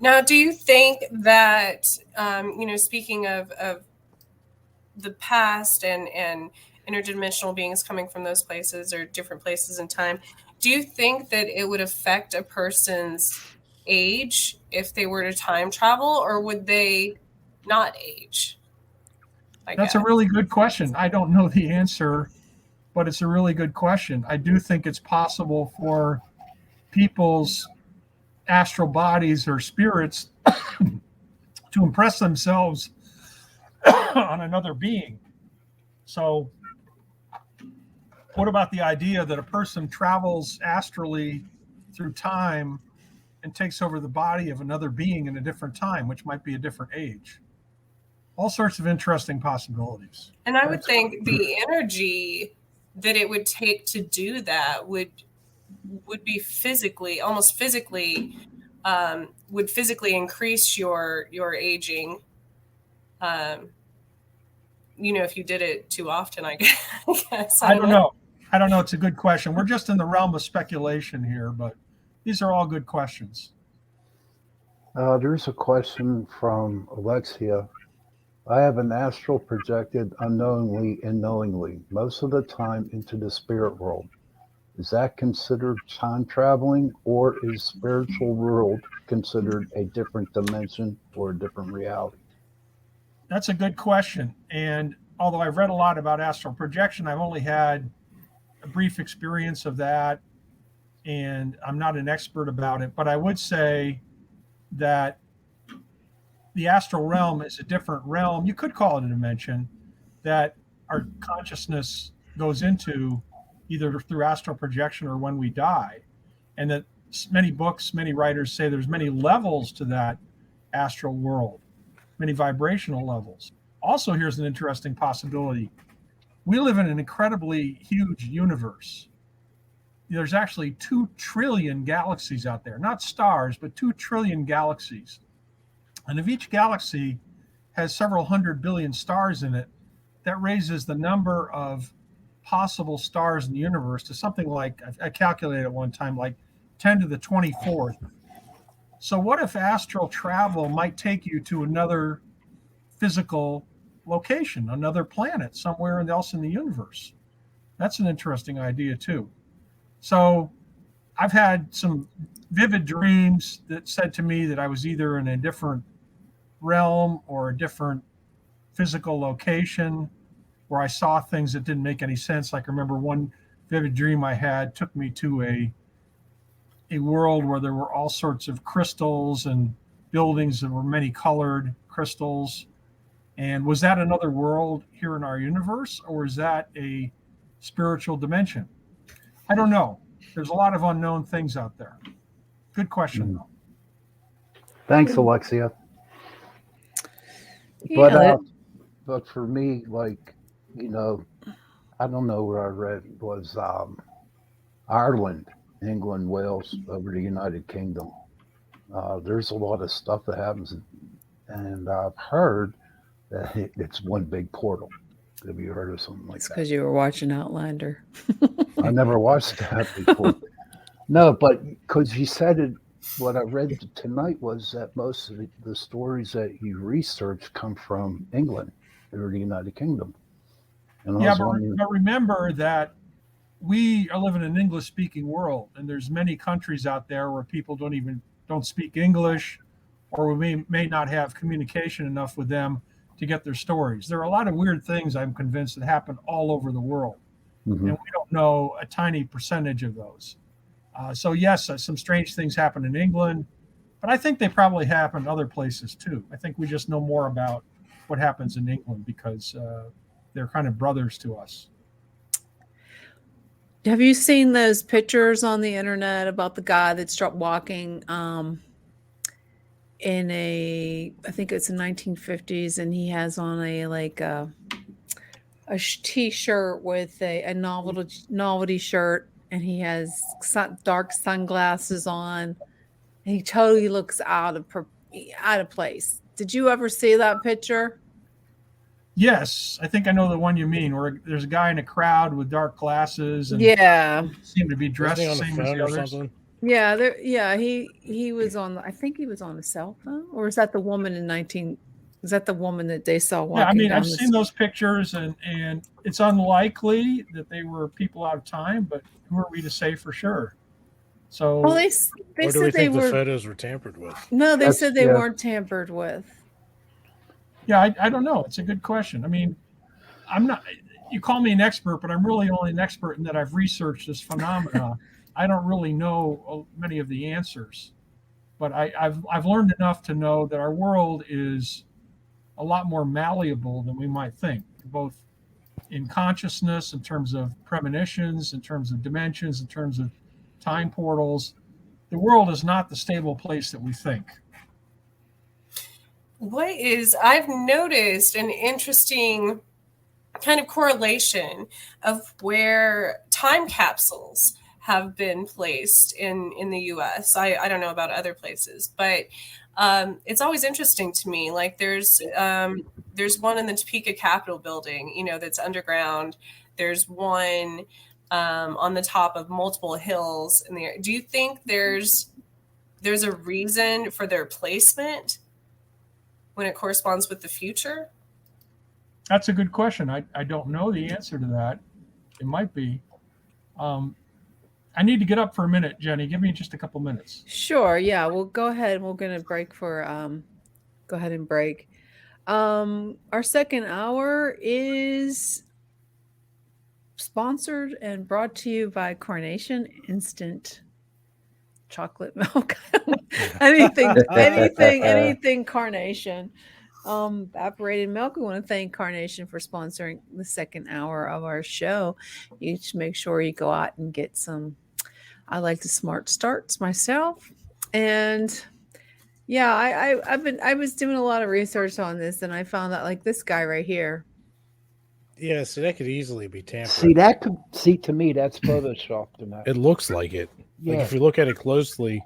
Now, do you think that, speaking of the past and interdimensional beings coming from those places or different places in time, do you think that it would affect a person's age if they were to time travel, or would they not age? That's a really good question. I don't know the answer, but it's a really good question. I do think it's possible for people's astral bodies or spirits to impress themselves on another being. So what about the idea that a person travels astrally through time and takes over the body of another being in a different time, which might be a different age? All sorts of interesting possibilities. And I would think the energy that it would take to do that would be physically, almost physically, would physically increase your aging. If you did it too often, I guess. I don't know. It's a good question. We're just in the realm of speculation here, but these are all good questions. There's a question from Alexia. I have an astral projected unknowingly and knowingly, most of the time into the spirit world. Is that considered time traveling, or is spiritual world considered a different dimension or a different reality? That's a good question. And although I've read a lot about astral projection, I've only had a brief experience of that, and I'm not an expert about it. But I would say that the astral realm is a different realm. You could call it a dimension that our consciousness goes into either through astral projection or when we die. And that many books, many writers say there's many levels to that astral world, many vibrational levels. Also, here's an interesting possibility. We live in an incredibly huge universe. There's actually 2 trillion galaxies out there, not stars, but 2 trillion galaxies. And if each galaxy has several hundred billion stars in it, that raises the number of possible stars in the universe to something like, I calculated at one time, like 10 to the 24th. So what if astral travel might take you to another physical location, another planet, somewhere else in the universe? That's an interesting idea too. So I've had some vivid dreams that said to me that I was either in a different realm or a different physical location where I saw things that didn't make any sense. Like I remember one vivid dream I had took me to a world where there were all sorts of crystals and buildings that were many colored crystals. And was that another world here in our universe, or is that a spiritual dimension? I don't know. There's a lot of unknown things out there. Good question, though. Thanks, Alexia. Yeah, But for me, like, I don't know where I read was Ireland, England, Wales, over the United Kingdom. There's a lot of stuff that happens, and I've heard that it's one big portal. Have you heard of something like it's that? because you were watching Outlander. I never watched that before. No, but because you said it, what I read tonight was that most of the stories that you research come from England or the United Kingdom. And yeah, but remember that we are living in an English-speaking world, and there's many countries out there where people don't speak English, or we may not have communication enough with them to get their stories. There are a lot of weird things, I'm convinced, that happen all over the world, and we don't know a tiny percentage of those. So yes, some strange things happen in England, but I think they probably happen other places too. I think we just know more about what happens in England because they're kind of brothers to us. Have you seen those pictures on the internet about the guy that's walking in I think it's the 1950s, and he has on a t-shirt with a novelty shirt, and he has dark sunglasses on, and he totally looks out of place. Did you ever see that picture? Yes, I think I know the one you mean, where there's a guy in a crowd with dark glasses and seem to be dressed the same as the others. Yeah, he was on. I think he was on a cell phone, or is that the woman Is that the woman that they saw walking? Yeah, I mean, I've seen those pictures, and it's unlikely that they were people out of time, but who are we to say for sure? So, well, they or do said we they think were. the photos were tampered with? No, they said they weren't tampered with. Yeah, I don't know. It's a good question. I mean, I'm not. You call me an expert, but I'm really only an expert in that I've researched this phenomena. I don't really know many of the answers, but I've learned enough to know that our world is a lot more malleable than we might think, both in consciousness, in terms of premonitions, in terms of dimensions, in terms of time portals. The world is not the stable place that we think. I've noticed an interesting kind of correlation of where time capsules have been placed in the US. I don't know about other places, but it's always interesting to me. Like there's one in the Topeka Capitol building, that's underground. There's one on the top of multiple hills in the area. Do you think there's a reason for their placement when it corresponds with the future? That's a good question. I don't know the answer to that. It might be. I need to get up for a minute, Jenny. Give me just a couple minutes. Sure. Yeah. Well, go ahead. We're going to break for, go ahead and break. Our second hour is sponsored and brought to you by Carnation Instant Chocolate Milk. anything Carnation. Evaporated milk. We want to thank Carnation for sponsoring the second hour of our show. You should make sure you go out and get some. I like the Smart Starts myself, and yeah, I was doing a lot of research on this, and I found out like this guy right here. Yeah, so that could easily be tampered. To me that's photoshopped. It looks like it. Yeah. Like if you look at it closely,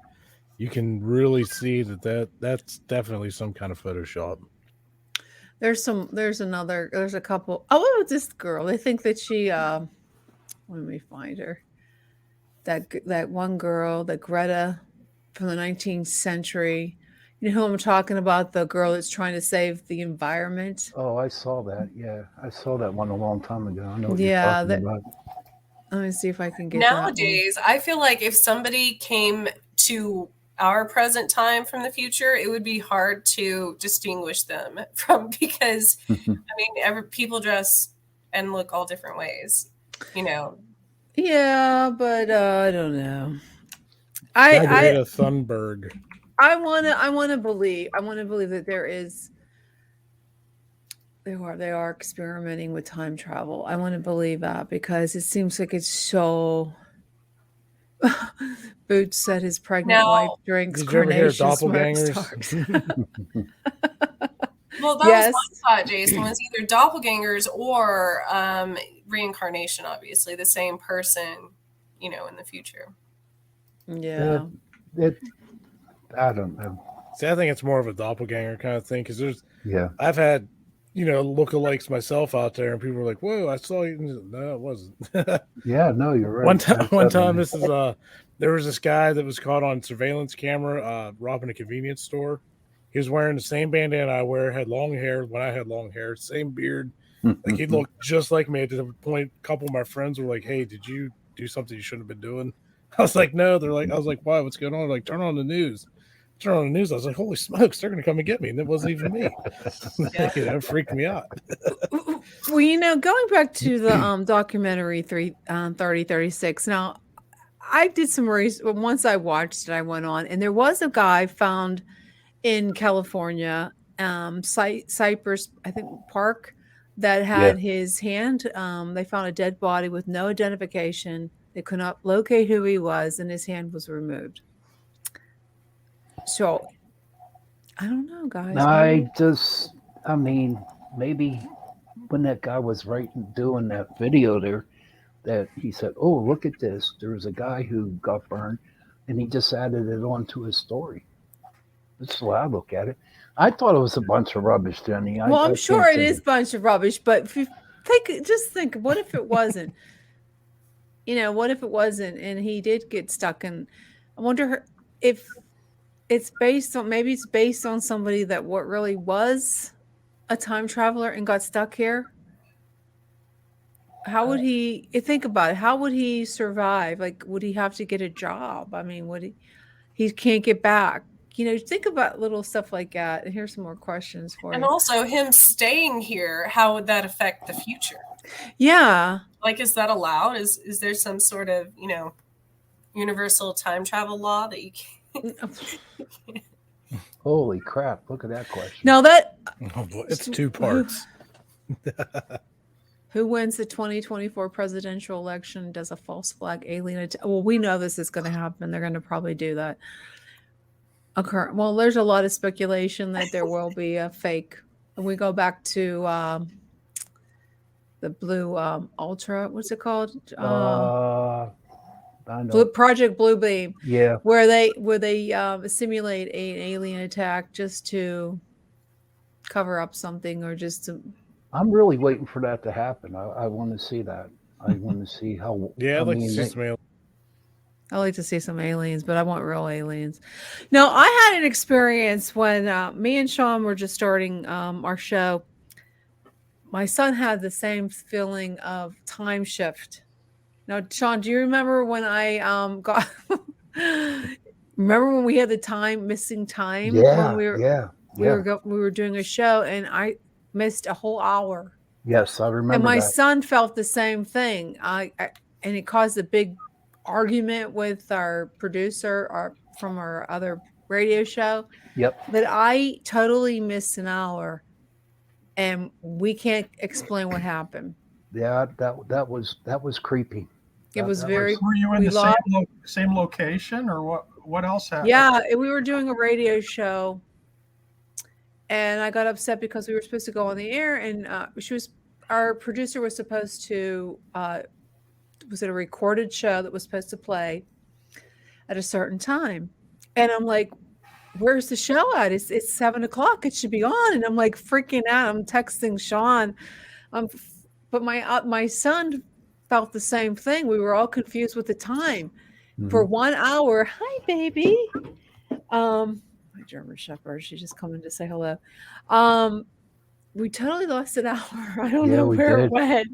you can really see that's definitely some kind of Photoshop. There's a couple. Oh, what about this girl? They think that she let me find her. That one girl, that Greta from the 19th century. You know who I'm talking about? The girl that's trying to save the environment. Oh, I saw that. Yeah, I saw that one a long time ago. I know what Yeah, you're talking about. Let me see if I can get Nowadays, I feel like if somebody came to our present time from the future, it would be hard to distinguish them from, because I mean, people dress and look all different ways, you know. Yeah, but I don't know. Greta Thunberg. I want to believe that they are experimenting with time travel. I want to believe that because it seems like it's so. Boots said his pregnant wife drinks carnation doppelgangers. Well, that was my thought, Jason, was either doppelgangers or reincarnation, obviously, the same person, you know, in the future. Yeah. I don't know. See, I think it's more of a doppelganger kind of thing because I've had, lookalikes myself out there, and people were like, "Whoa, I saw you." No, it wasn't. Yeah, no, you're right. One time, there was this guy that was caught on surveillance camera robbing a convenience store. He was wearing the same bandana I wear, had long hair when I had long hair, same beard. Like he looked just like me. At the point, a couple of my friends were like, "Hey, did you do something you shouldn't have been doing?" I was like, "No." They're like, I was like, "Why? What's going on?" They're like, turn on the news. I was like, "Holy smokes, they're going to come and get me." And it wasn't even me. It freaked me out. Well, going back to the documentary 3036. Now, I did some research. Once I watched it, I went on, and there was a guy found in California, Cypress, I think, Park, that had his hand. They found a dead body with no identification. They could not locate who he was, and his hand was removed. So, I don't know, guys. Maybe when that guy was doing that video there, that he said, "Oh, look at this. There was a guy who got burned," and he just added it on to his story. That's the way I look at it. I thought it was a bunch of rubbish, Jenny. I'm sure it is a bunch of rubbish, but if you think, what if it wasn't? What if it wasn't, and he did get stuck? And I wonder if it's based on somebody that really was a time traveler and got stuck here. How would he think about it? How would he survive? Like, would he have to get a job? I mean, he can't get back. Think about little stuff like that. And here's some more questions for you. And also him staying here, how would that affect the future? Yeah. Like, is that allowed? Is there some sort of, universal time travel law that you can't? Holy crap. Look at that question. No, it's two parts. Who wins the 2024 presidential election? Does a false flag alien attack? Well, we know this is going to happen. They're going to probably do that. Well, there's a lot of speculation that there will be a fake. And we go back to the Blue Ultra. What's it called? I know. Project Bluebeam. Yeah. Where they simulate an alien attack just to cover up something, or just to. I'm really waiting for that to happen. I want to see that. I want to see how. Yeah, I'd like to see some aliens. I like to see some aliens, but I want real aliens. No, I had an experience when me and Sean were just starting our show. My son had the same feeling of time shift. Now, Sean, do you remember when I got? Remember when we had the missing time? Yeah, when we were doing a show, and I missed a whole hour. Yes, I remember. And my that. son felt the same thing. And it caused a big argument with our producer from our other radio show. Yep. That I totally missed an hour, and we can't explain what happened. Yeah, that was creepy. It was very. Were you in the same location, or what? What else happened? Yeah, we were doing a radio show, and I got upset because we were supposed to go on the air, and our producer was supposed to. Was it a recorded show that was supposed to play at a certain time? And I'm like, where's the show at? It's 7:00. It should be on. And I'm like freaking out. I'm texting Sean. But my son felt the same thing. We were all confused with the time. For 1 hour. Hi, baby. My German Shepherd. She's just coming to say hello. We totally lost an hour. I don't know where it went.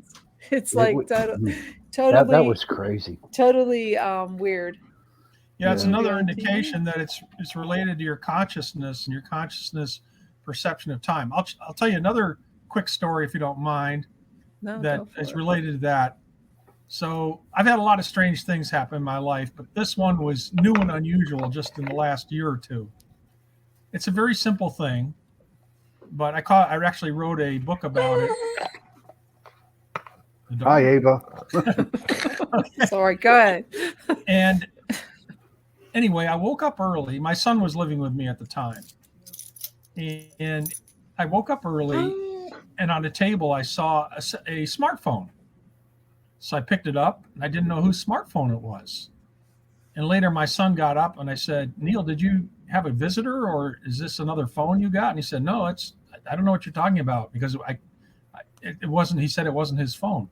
It's like totally. That was crazy. Totally weird. Yeah, it's another indication that it's related to your consciousness and your consciousness perception of time. I'll tell you another quick story if you don't mind. That is related to that. So I've had a lot of strange things happen in my life, but this one was new and unusual just in the last year or two. It's a very simple thing, but I actually wrote a book about it. Hi, Ava. Sorry, go ahead. And anyway, I woke up early. My son was living with me at the time. And I woke up early, and on the table, I saw a smartphone. So I picked it up, and I didn't know whose smartphone it was. And later, my son got up, and I said, Neil, did you have a visitor, or is this another phone you got? And he said, no, I don't know what you're talking about, because it wasn't, he said it wasn't his phone.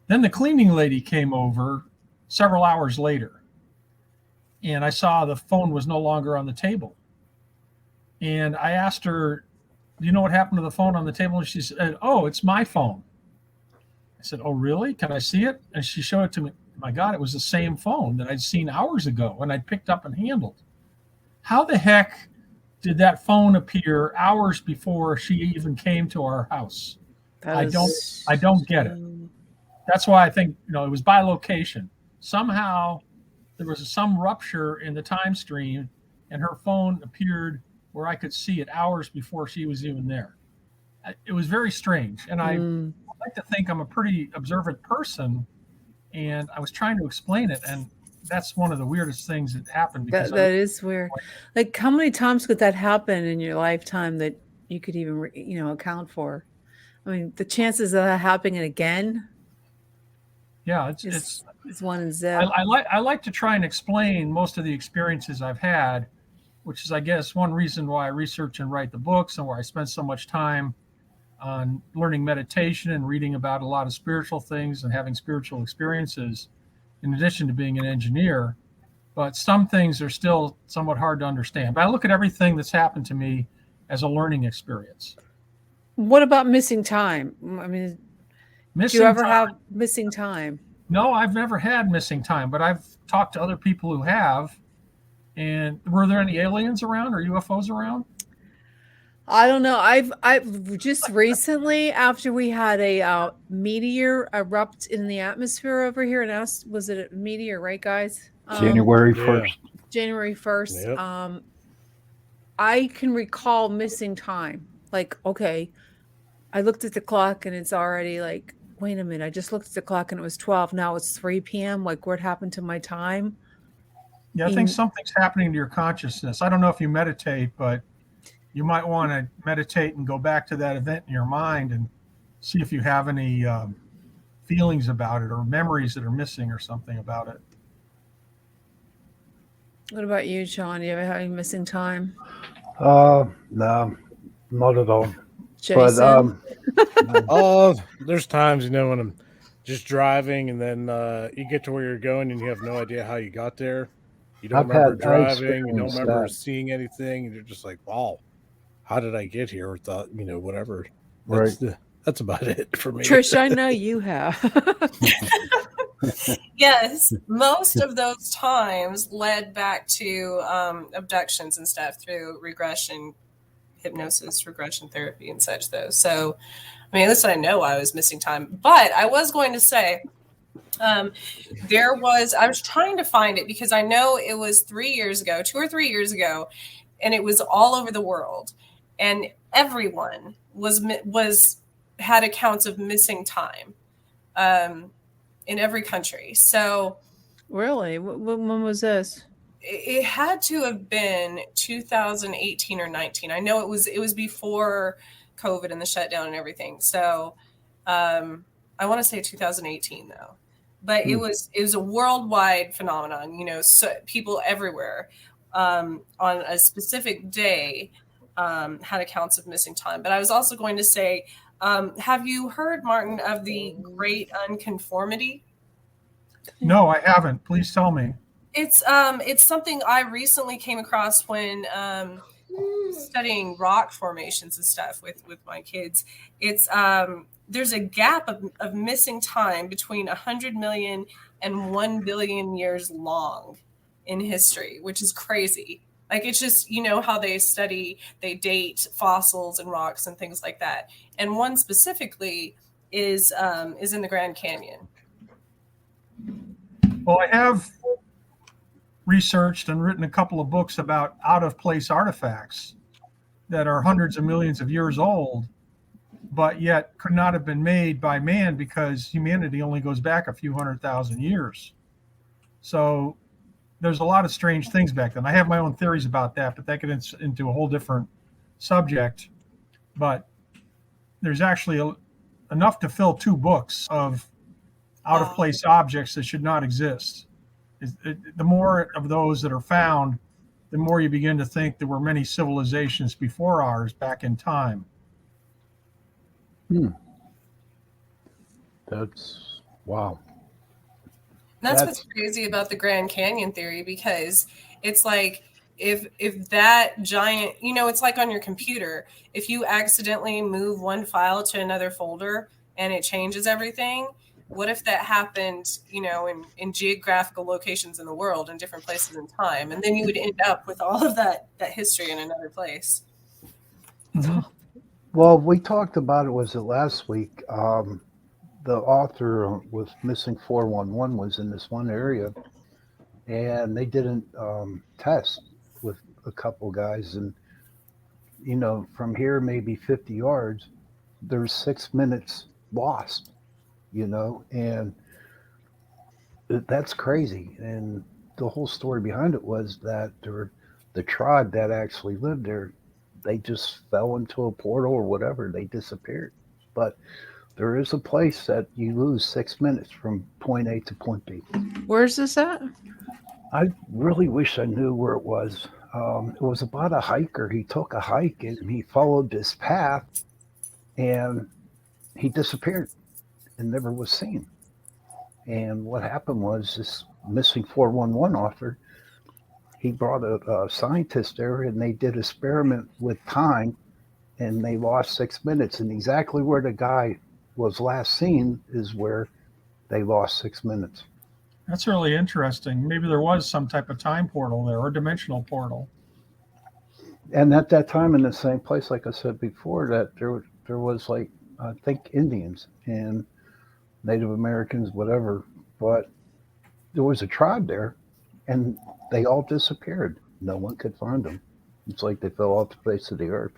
Then the cleaning lady came over several hours later, and I saw the phone was no longer on the table. And I asked her, do you know what happened to the phone on the table? And she said, oh, it's my phone. I said, oh, really? Can I see it? And she showed it to me. My God, it was the same phone that I'd seen hours ago and I'd picked up and handled. How the heck did that phone appear hours before she even came to our house? I don't get it. That's why I think, it was by location. Somehow there was some rupture in the time stream and her phone appeared where I could see it hours before she was even there. It was very strange. And I like to think I'm a pretty observant person, and I was trying to explain it. And that's one of the weirdest things that happened. Because that is weird. Like, how many times could that happen in your lifetime that you could even, account for? I mean, the chances of that happening again. Yeah, it's one in zip. I like to try and explain most of the experiences I've had, which is, I guess, one reason why I research and write the books and where I spend so much time on learning meditation and reading about a lot of spiritual things and having spiritual experiences, in addition to being an engineer. But some things are still somewhat hard to understand. But I look at everything that's happened to me as a learning experience. What about missing time? I mean, do you ever have missing time? No, I've never had missing time, but I've talked to other people who have. And were there any aliens around or UFOs around? I don't know. I've just recently, after we had a meteor erupt in the atmosphere over here, and was it a meteor, right, guys? January 1st. January 1st. Yep. I can recall missing time. Like, okay, I looked at the clock and it's already like, wait a minute, I just looked at the clock and it was 12. Now it's 3 p.m. Like, what happened to my time? Yeah, I think something's happening to your consciousness. I don't know if you meditate, but you might want to meditate and go back to that event in your mind and see if you have any feelings about it or memories that are missing or something about it. What about you, Sean? Do you ever have any missing time? No, not at all. Jason? But there's times, when I'm just driving and then you get to where you're going and you have no idea how you got there. You don't remember driving, you don't remember seeing anything, and you're just like, wow, how did I get here? Or thought, whatever. That's about it for me. Trish, I know you have. Yes, most of those times led back to abductions and stuff through regression, hypnosis, regression therapy, and such, though. So, I mean, listen, I know I was missing time, but I was going to say I was trying to find it because I know it was 2 or 3 years ago, and it was all over the world, and everyone had accounts of missing time in every country. So, really, when was this? It had to have been 2018 or 19. I know it was before COVID and the shutdown and everything. So I want to say 2018 though, but it was a worldwide phenomenon, so people everywhere. on a specific day had accounts of missing time. But I was also going to say, have you heard, Martin, of the Great Unconformity? No, I haven't. Please tell me. It's something I recently came across when studying rock formations and stuff with my kids. It's there's a gap of missing time between 100 million and 1 billion years long in history, which is crazy. Like, it's just, you know, how they date fossils and rocks and things like that. And one specifically is in the Grand Canyon. Well, I have researched and written a couple of books about out-of-place artifacts that are hundreds of millions of years old, but yet could not have been made by man because humanity only goes back a few 100,000 years. So there's a lot of strange things back then. I have my own theories about that, but that gets into a whole different subject. But there's actually enough to fill 2 books of out-of-place objects that should not exist. The more of those that are found, the more you begin to think there were many civilizations before ours back in time. That's wow. That's what's crazy about the Grand Canyon theory, because it's like if that giant, you know, it's like on your computer, if you accidentally move one file to another folder and it changes everything, what if that happened, you know, in geographical locations in the world in different places in time? And then you would end up with all of that history in another place. Well, we talked about it, was it last week? The author with Missing 411 was in this one area, and they didn't test with a couple guys. And, you know, from here, maybe 50 yards, there's 6 minutes lost, you know, and that's crazy. And the whole story behind it was that the tribe that actually lived there, they just fell into a portal or whatever. They disappeared. But there is a place that you lose 6 minutes from point A to point B. Where's this at? I really wish I knew where it was. It was about a hiker. He took a hike and he followed this path and he disappeared and never was seen. And what happened was this Missing 411 author, he brought a scientist there and they did an experiment with time and they lost 6 minutes. And exactly where the guy was last seen is where they lost 6 minutes. That's really interesting. Maybe there was some type of time portal there or dimensional portal. And at that time, in the same place, like I said before, that there was like, I think, Indians and Native Americans, whatever, but there was a tribe there and they all disappeared. No one could find them. It's like they fell off the face of the earth.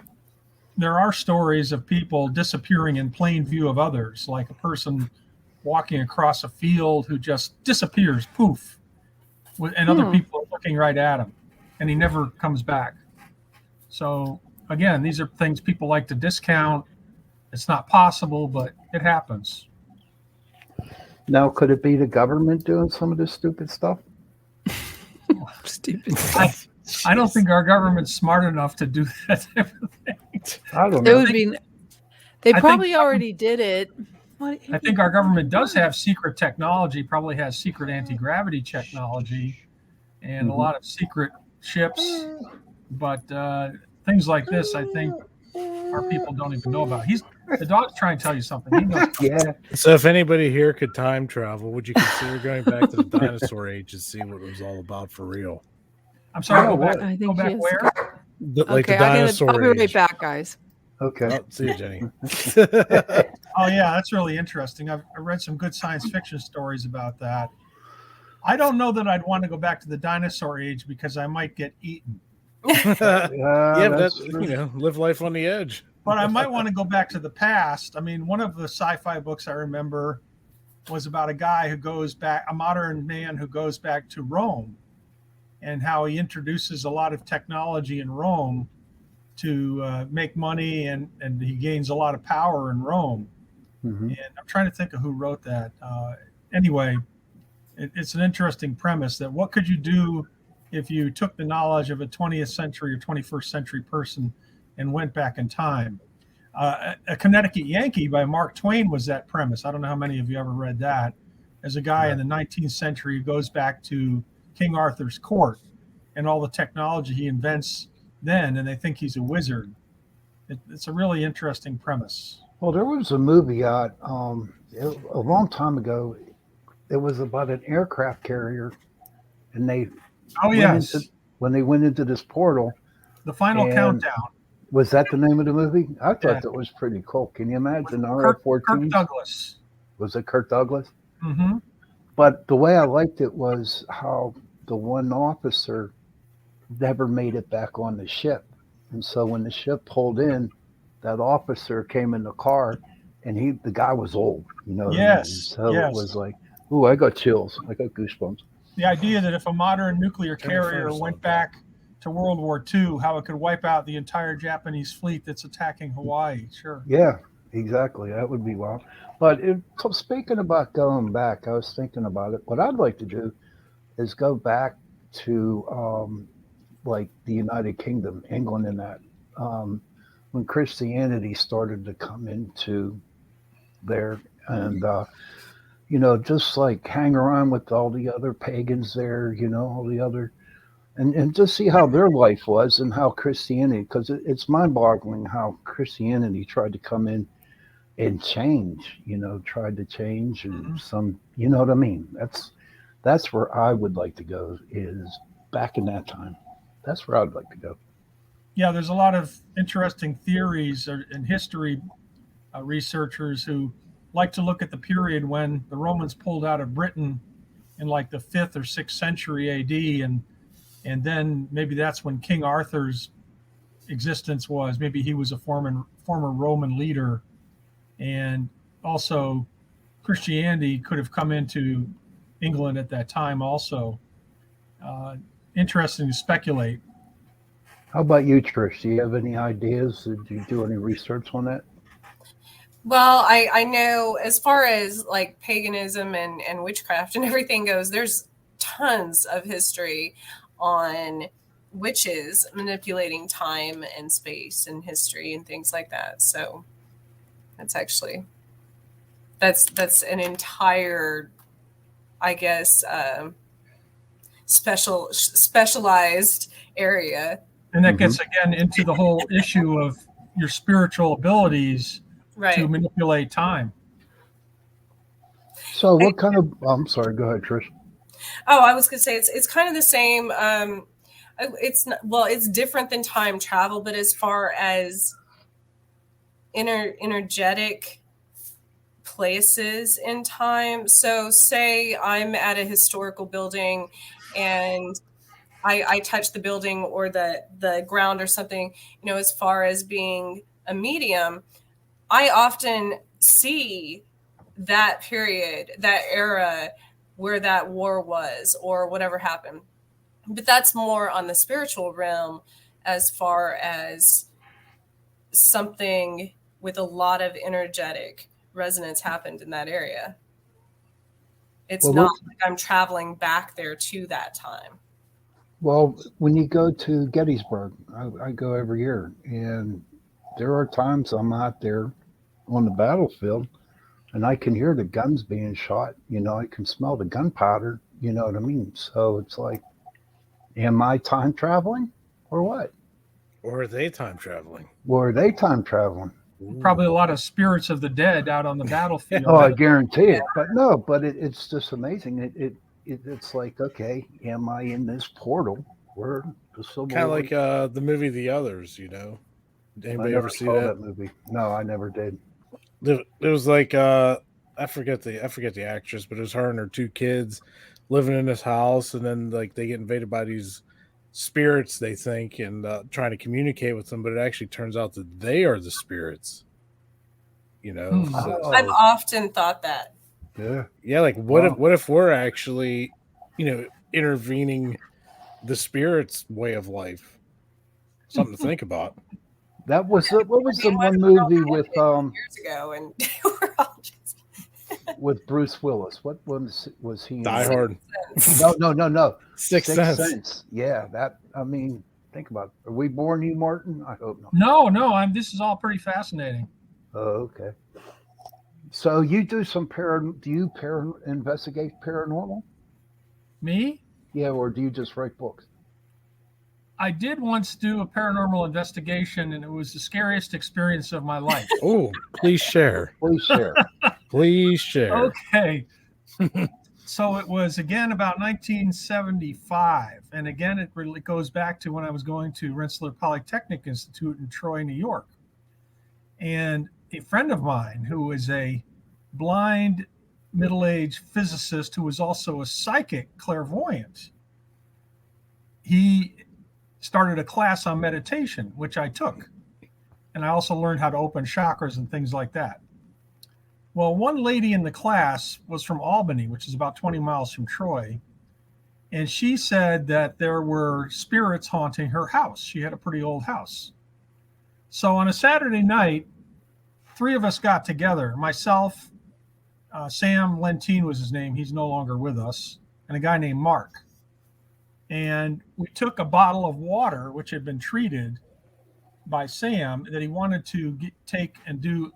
There are stories of people disappearing in plain view of others, like a person walking across a field who just disappears, poof, and other people are looking right at him, and he never comes back. So, again, these are things people like to discount. It's not possible, but it happens. Now, could it be the government doing some of this stupid stuff? Stupid. I don't think our government's smart enough to do that type of thing. I don't know. They probably already did it. I think our government does have secret technology, probably has secret anti-gravity technology and a lot of secret ships. But things like this, I think our people don't even know about. The dog's trying to tell you something. He knows. Yeah. So if anybody here could time travel, would you consider going back to the dinosaur age to see what it was all about for real? I'm sorry, go back where? Like the dinosaur I'll be right back, guys. Okay. Oh, see you, Jenny. Oh, yeah, that's really interesting. I read some good science fiction stories about that. I don't know that I'd want to go back to the dinosaur age because I might get eaten. That's live life on the edge. But I might want to go back to the past. I mean, one of the sci-fi books I remember was about a guy who goes back, a modern man who goes back to Rome, and how he introduces a lot of technology in Rome to make money, and he gains a lot of power in Rome. Mm-hmm. And I'm trying to think of who wrote that. Anyway, it's an interesting premise that what could you do if you took the knowledge of a 20th century or 21st century person and went back in time. A Connecticut Yankee by Mark Twain was that premise. I don't know how many of you ever read that. As a guy in the 19th century who goes back to King Arthur's court and all the technology he invents then, and they think he's a wizard. It's a really interesting premise. Well, there was a movie out a long time ago. It was about an aircraft carrier, and they when they went into this portal. The Final Countdown. Was that the name of the movie? I thought that was pretty cool. Can you imagine RF-14? Kirk Douglas. Was it Kirk Douglas? Mm-hmm. But the way I liked it was how the one officer never made it back on the ship. And so when the ship pulled in, that officer came in the car, and the guy was old, you know. Yes. So it was like, ooh, I got chills. I got goosebumps. The idea that if a modern nuclear carrier went back to World War II, how it could wipe out the entire Japanese fleet that's attacking Hawaii. Sure. Yeah, exactly. That would be wild. But so speaking about going back, I was thinking about it. What I'd like to do is go back to like the United Kingdom, England, and that when Christianity started to come into there, and you know, just like hang around with all the other pagans there, you know, all the other. And just see how their life was and how Christianity, because it's mind-boggling how Christianity tried to come in and change, you know, tried to change and some, you know what I mean? That's where I would like to go, is back in that time. That's where I'd like to go. Yeah, there's a lot of interesting theories and history researchers who like to look at the period when the Romans pulled out of Britain in like the 5th or 6th century AD, and then maybe that's when King Arthur's existence was. Maybe he was a former Roman leader. And also Christianity could have come into England at that time also. Interesting to speculate. How about you, Trish? Do you have any ideas? Did you do any research on that? Well, I know as far as like paganism and witchcraft and everything goes, there's tons of history on witches manipulating time and space and history and things like that. So that's an entire, I guess, specialized area. And that gets again into the whole issue of your spiritual abilities to manipulate time. So what kind of, I'm sorry, go ahead, Trish. Oh, I was going to say it's kind of the same. It's different than time travel, but as far as energetic places in time. So say I'm at a historical building and I touch the building or the ground or something, you know, as far as being a medium, I often see that period, that era where that war was or whatever happened. But that's more on the spiritual realm as far as something with a lot of energetic resonance happened in that area. It's not like I'm traveling back there to that time. Well, when you go to Gettysburg, I go every year, and there are times I'm out there on the battlefield and I can hear the guns being shot. You know, I can smell the gunpowder, you know what I mean? So it's like, am I time traveling or what? Or are they time traveling? Or are they time traveling? Probably a lot of spirits of the dead out on the battlefield. Oh, I guarantee it. But it's just amazing. It's like, okay, am I in this portal where the Civil War? Kind of like the movie The Others, you know? Anybody ever see that movie? No, I never did. It was like I forget the actress, but it was her and her two kids living in this house, and then like they get invaded by these spirits, they think, and trying to communicate with them, but it actually turns out that they are the spirits. You know, I've often thought that. Yeah. Like, what if we're actually, you know, intervening the spirit's way of life? Something to think about. That was what was the one movie with years ago, and we're all just with Bruce Willis. What was he in? Die Hard. No. Sixth Sense. Yeah, that. I mean, think about it. Are we boring you, Martin? I hope not. No. This is all pretty fascinating. Oh, okay. So you do some investigate paranormal? Me? Yeah, or do you just write books? I did once do a paranormal investigation, and it was the scariest experience of my life. Oh, please share. Please share. Please share. Okay. So it was, again, about 1975. And again, it really goes back to when I was going to Rensselaer Polytechnic Institute in Troy, New York. And a friend of mine who is a blind middle-aged physicist who was also a psychic clairvoyant, he started a class on meditation, which I took. And I also learned how to open chakras and things like that. Well, one lady in the class was from Albany, which is about 20 miles from Troy. And she said that there were spirits haunting her house. She had a pretty old house. So on a Saturday night, 3 of us got together, myself, Sam Lentine was his name. He's no longer with us. And a guy named Mark. And we took a bottle of water, which had been treated by Sam, that he wanted to take and do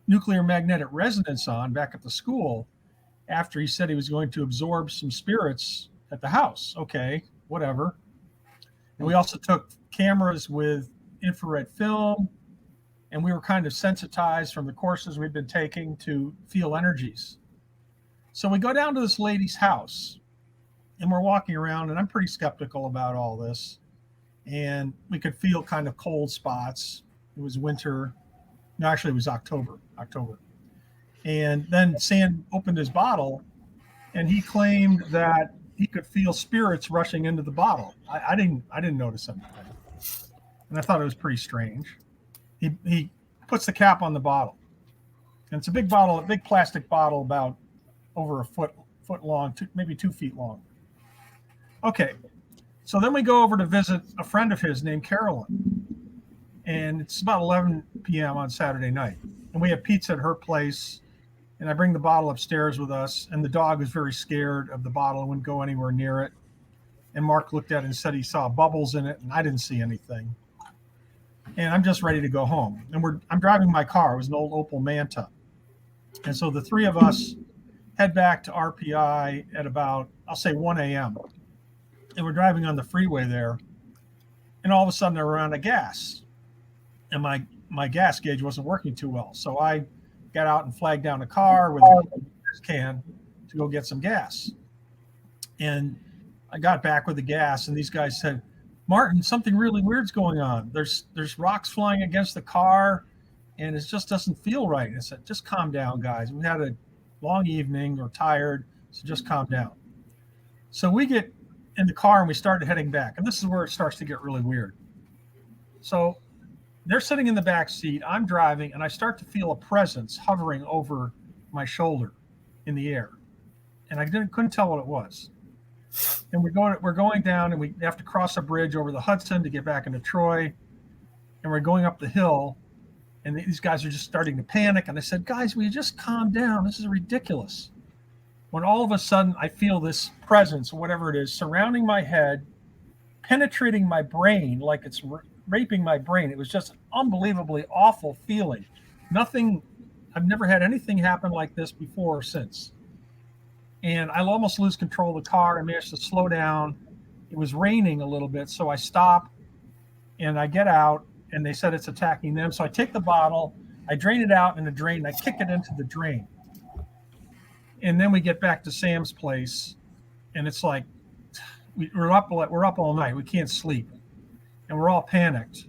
nuclear magnetic resonance on back at the school after he said he was going to absorb some spirits at the house. Okay, whatever. And we also took cameras with infrared film, and we were kind of sensitized from the courses we'd been taking to feel energies. So we go down to this lady's house, and we're walking around, and I'm pretty skeptical about all this. And we could feel kind of cold spots. It was winter. No, actually, it was October. And then Sam opened his bottle, and he claimed that he could feel spirits rushing into the bottle. I didn't notice anything, and I thought it was pretty strange. He puts the cap on the bottle, and it's a big bottle, a big plastic bottle, about over a foot long, maybe 2 feet long. Okay, so then we go over to visit a friend of his named Carolyn, and it's about 11 p.m. on Saturday night. And we have pizza at her place, and I bring the bottle upstairs with us, and the dog was very scared of the bottle and wouldn't go anywhere near it. And Mark looked at it and said he saw bubbles in it, and I didn't see anything. And I'm just ready to go home. And I'm driving my car. It was an old Opel Manta. And so the 3 of us head back to RPI at about, I'll say 1 a.m. And we're driving on the freeway there, and all of a sudden I ran out of gas. And my gas gauge wasn't working too well. So I got out and flagged down a car with a gas can to go get some gas. And I got back with the gas, and these guys said, "Martin, something really weird's going on. There's rocks flying against the car, and it just doesn't feel right." And I said, "Just calm down, guys. We had a long evening. We're tired, so just calm down." So we get in the car, and we started heading back. And this is where it starts to get really weird. So they're sitting in the back seat. I'm driving, and I start to feel a presence hovering over my shoulder in the air. And I couldn't tell what it was. And we're going down, and we have to cross a bridge over the Hudson to get back into Troy. And we're going up the hill, and these guys are just starting to panic. And I said, "Guys, will you just calm down? This is ridiculous." When all of a sudden I feel this presence, whatever it is, surrounding my head, penetrating my brain like it's raping my brain. It was just an unbelievably awful feeling. I've never had anything happen like this before or since. And I'll almost lose control of the car. I managed to slow down. It was raining a little bit, so I stop and I get out, and they said it's attacking them. So I take the bottle, I drain it out in the drain, and I kick it into the drain. And then we get back to Sam's place, and it's like we're up all night. We can't sleep, and we're all panicked.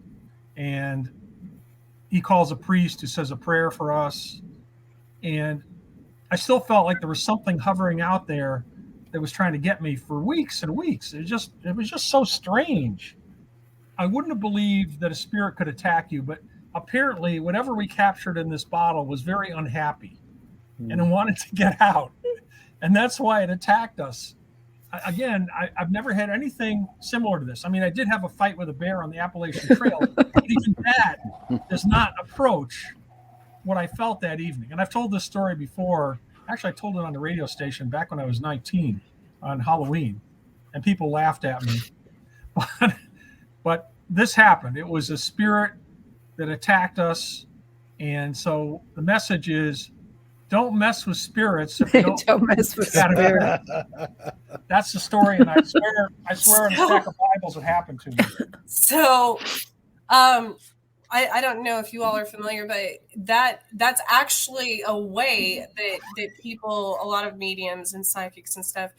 And he calls a priest who says a prayer for us. And I still felt like there was something hovering out there that was trying to get me for weeks and weeks. It was just so strange. I wouldn't have believed that a spirit could attack you, but apparently whatever we captured in this bottle was very unhappy and it wanted to get out. And that's why it attacked us. Again, I've never had anything similar to this. I mean, I did have a fight with a bear on the Appalachian Trail, but even that does not approach what I felt that evening. And I've told this story before. Actually, I told it on the radio station back when I was 19 on Halloween, and people laughed at me. But this happened. It was a spirit that attacked us. And so the message is, don't mess with spirits. If you don't mess with spirits. That's the story, and I swear on a stack of Bibles it happened to me. So, I don't know if you all are familiar, but that's actually a way that people, a lot of mediums and psychics and stuff,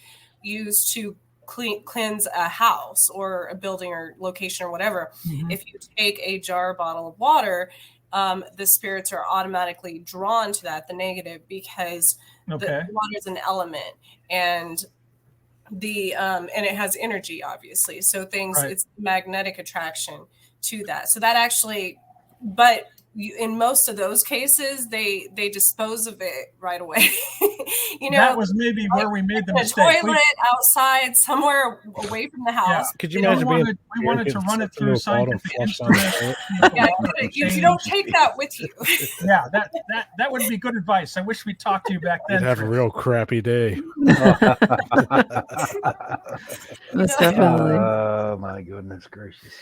use to cleanse a house or a building or location or whatever. Mm-hmm. If you take a jar bottle of water, the spirits are automatically drawn to that, the negative, because the water is an element, and and it has energy, obviously. So it's magnetic attraction to that. So that actually, but in most of those cases, they dispose of it right away. That was maybe where we made the mistake. Toilet outside, somewhere away from the house. Yeah. Could you imagine we wanted to run it through scientific instruments. You don't take that with you. Yeah, that would be good advice. I wish we talked to you back then. You'd have a real crappy day. Most definitely. Oh my goodness gracious!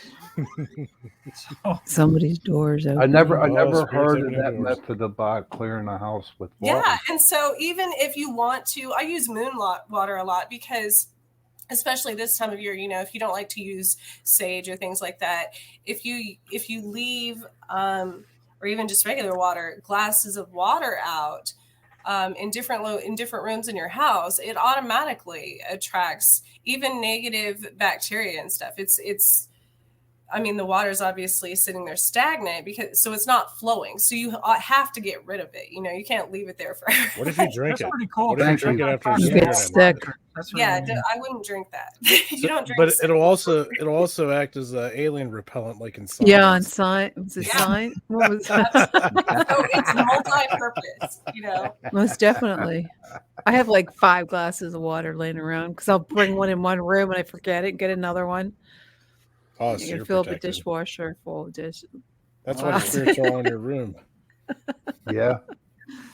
Somebody's doors open. I never heard of that method about clearing a house with water. Yeah, and so even if you want to, I use moon water a lot because, especially this time of year, if you don't like to use sage or things like that, if you leave or even just regular water, glasses of water out in different rooms in your house, it automatically attracts even negative bacteria and stuff. The water is obviously sitting there stagnant so it's not flowing. So you have to get rid of it. You can't leave it there forever. What if you drink That's it? pretty cool. What if you drink it after you get sick? I wouldn't drink that. You don't drink. But it'll also act as an alien repellent, like in science. Yeah, on science. Was it science? What was that? So it's multi-purpose. Most definitely. I have like 5 glasses of water laying around because I'll bring one in one room and I forget it and get another one. Oh, you can fill up a dishwasher full of dishes. That's why the spirits are all in your room. Yeah.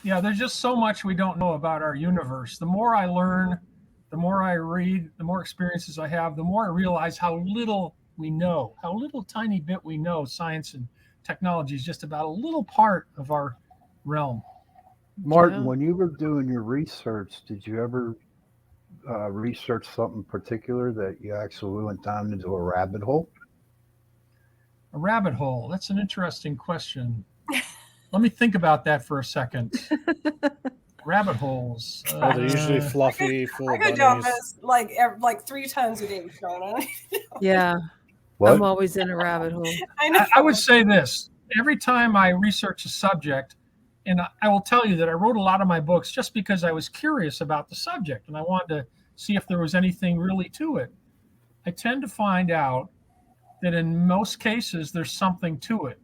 Yeah, there's just so much we don't know about our universe. The more I learn, the more I read, the more experiences I have, the more I realize how little we know, how little tiny bit we know. Science and technology is just about a little part of our realm. Martin, when you were doing your research, did you ever research something particular that you actually went down into a rabbit hole? A rabbit hole? That's an interesting question. Let me think about that for a second. Rabbit holes. They're usually fluffy, full of bunnies. I go down this like 3 times a day, Sean. Yeah. What? I'm always in a rabbit hole. I would say this. Every time I research a subject, and I will tell you that I wrote a lot of my books just because I was curious about the subject and I wanted to see if there was anything really to it. I tend to find out that in most cases, there's something to it.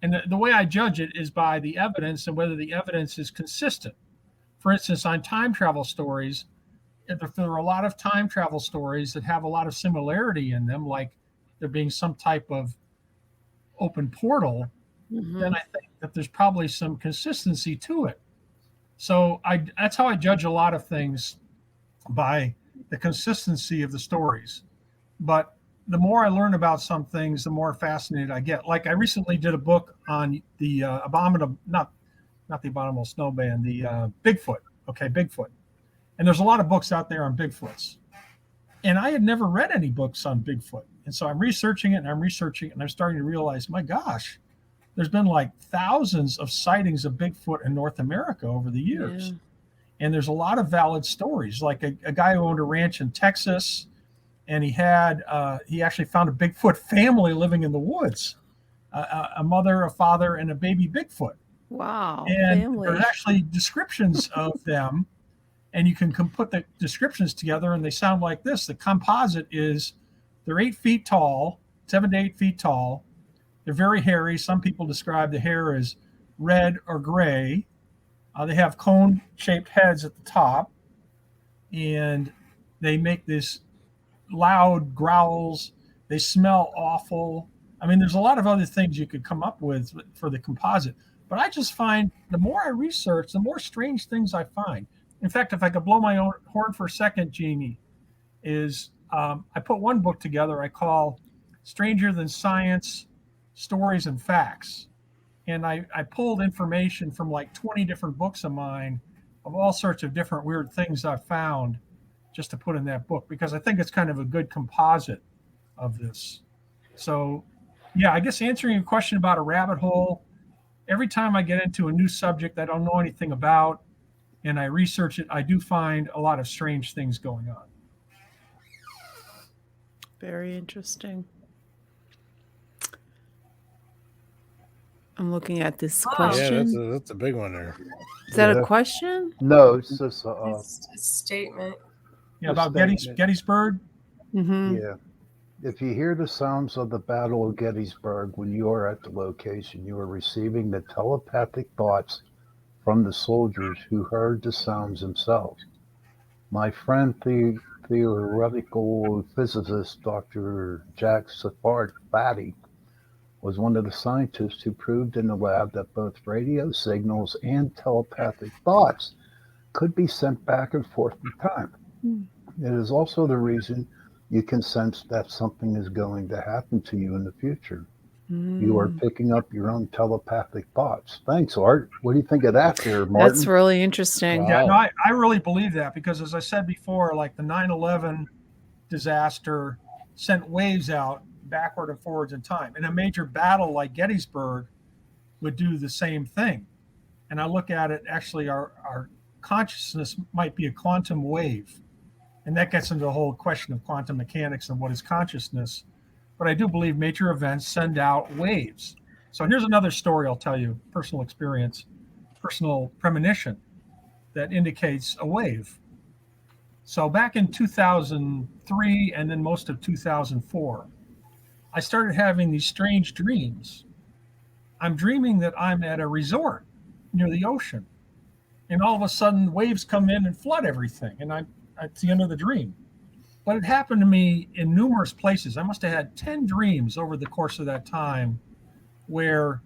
And the way I judge it is by the evidence and whether the evidence is consistent. For instance, on time travel stories, if there are a lot of time travel stories that have a lot of similarity in them, like there being some type of open portal, then I think that there's probably some consistency to it. So that's how I judge a lot of things, by the consistency of the stories. But the more I learn about some things, the more fascinated I get. Like I recently did a book on the abominable, not the abominable snowman, the Bigfoot. Okay, Bigfoot. And there's a lot of books out there on Bigfoots. And I had never read any books on Bigfoot. And so I'm researching it and I'm starting to realize, my gosh, there's been like thousands of sightings of Bigfoot in North America over the years. Yeah. And there's a lot of valid stories, like a guy who owned a ranch in Texas, and he actually found a Bigfoot family living in the woods, a mother, a father, and a baby Bigfoot. Wow. And family. There's actually descriptions of them, and you can put the descriptions together, and they sound like this. The composite is they're 8 feet tall, 7 to 8 feet tall. They're very hairy. Some people describe the hair as red or gray. They have cone-shaped heads at the top, and they make this loud growls. They smell awful. I mean, there's a lot of other things you could come up with for the composite. But I just find the more I research, the more strange things I find. In fact, if I could blow my own horn for a second, Jeannie, is I put one book together I call Stranger Than Science, Stories and Facts. And I pulled information from like 20 different books of mine of all sorts of different weird things I've found just to put in that book, because I think it's kind of a good composite of this. So, yeah, I guess answering your question about a rabbit hole, every time I get into a new subject I don't know anything about and I research it, I do find a lot of strange things going on. Very interesting. I'm looking at this question. Yeah, that's a big one there. Is that a question? No, it's just It's a statement. Yeah, about Gettysburg. Mm-hmm. Yeah. If you hear the sounds of the Battle of Gettysburg when you are at the location, you are receiving the telepathic thoughts from the soldiers who heard the sounds themselves. My friend, theoretical physicist Dr. Jack Safari was one of the scientists who proved in the lab that both radio signals and telepathic thoughts could be sent back and forth in time. It is also the reason you can sense that something is going to happen to you in the future. You are picking up your own telepathic thoughts. Thanks, Art. What do you think of that there, Martin? That's really interesting. Wow. Yeah, no, I really believe that, because as I said before, like the 9/11 disaster sent waves out backward and forwards in time. And a major battle like Gettysburg would do the same thing. And I look at it, actually, our consciousness might be a quantum wave. And that gets into the whole question of quantum mechanics and what is consciousness. But I do believe major events send out waves. So here's another story I'll tell you, personal experience, personal premonition that indicates a wave. So back in 2003 and then most of 2004, I started having these strange dreams. I'm dreaming that I'm at a resort near the ocean. And all of a sudden waves come in and flood everything. And I'm at the end of the dream. But it happened to me in numerous places. I must have had 10 dreams over the course of that time where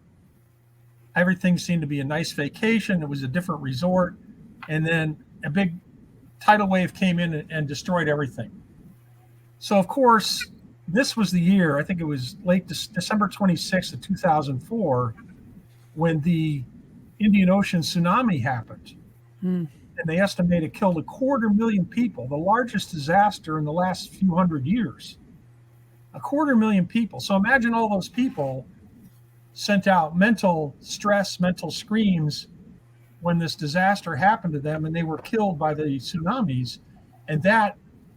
everything seemed to be a nice vacation. It was a different resort. And then a big tidal wave came in and destroyed everything. So, of course, this was the year, I think it was late December 26th of 2004, when the Indian Ocean tsunami happened. And they estimate it killed 250,000 people, the largest disaster in the last few hundred years. 250,000 people. So imagine all those people sent out mental stress, mental screams when this disaster happened to them and they were killed by the tsunamis. And that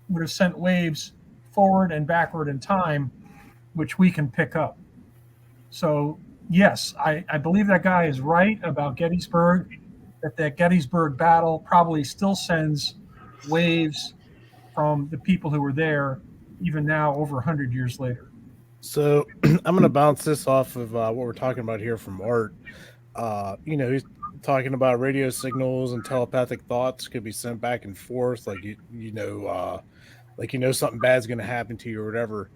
would have sent waves forward and backward in time, which we can pick up. So yes, I believe that guy is right about Gettysburg, that Gettysburg battle probably still sends waves from the people who were there, even now over 100 years later. So I'm going to bounce this off of what we're talking about here from Art. He's talking about radio signals and telepathic thoughts could be sent back and forth, like something bad's going to happen to you or whatever.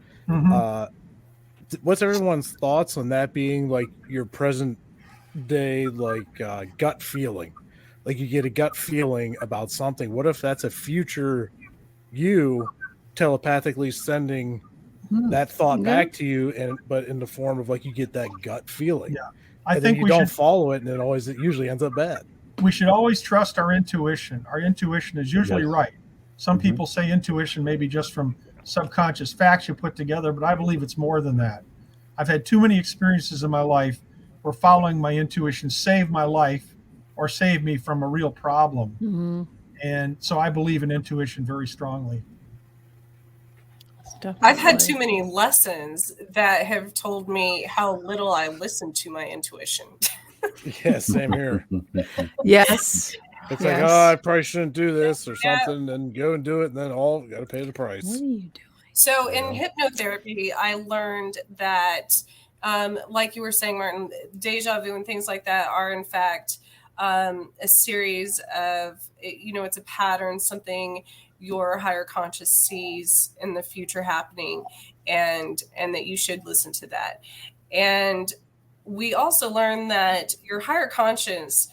What's everyone's thoughts on that being like your present day, like gut feeling? Like you get a gut feeling about something. What if that's a future you telepathically sending that thought back to you, but in the form of like you get that gut feeling? Yeah, I think think you don't follow it, and it usually ends up bad. We should always trust our intuition. Our intuition is usually right. Some people say intuition maybe just from subconscious facts you put together, but I believe it's more than that. I've had too many experiences in my life where following my intuition saved my life or saved me from a real problem. And so I believe in intuition very strongly. I've had too many lessons that have told me how little I listen to my intuition. Yeah, same here. Yes. It's like, I probably shouldn't do this or something, and go and do it, and then got to pay the price. What are you doing? So in hypnotherapy, I learned that, like you were saying, Martin, deja vu and things like that are in fact a series of, it's a pattern, something your higher conscious sees in the future happening, and that you should listen to that. And we also learn that your higher conscience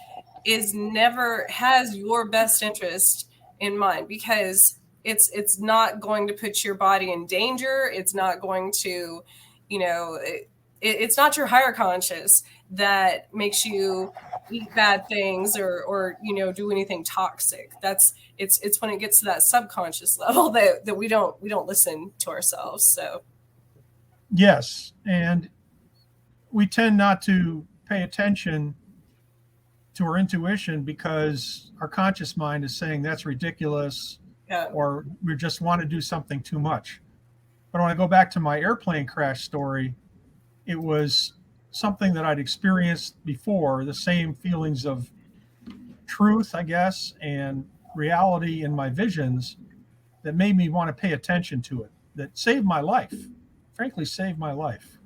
has your best interest in mind, because it's not going to put your body in danger. It's not going to, it's not your higher conscious that makes you eat bad things or do anything toxic. It's when it gets to that subconscious level that we don't listen to ourselves. So yes, and we tend not to pay attention to our intuition because our conscious mind is saying that's ridiculous, or we just want to do something too much. But when I go back to my airplane crash story, it was something that I'd experienced before, the same feelings of truth, I guess, and reality in my visions that made me want to pay attention to it, that saved my life, frankly, saved my life.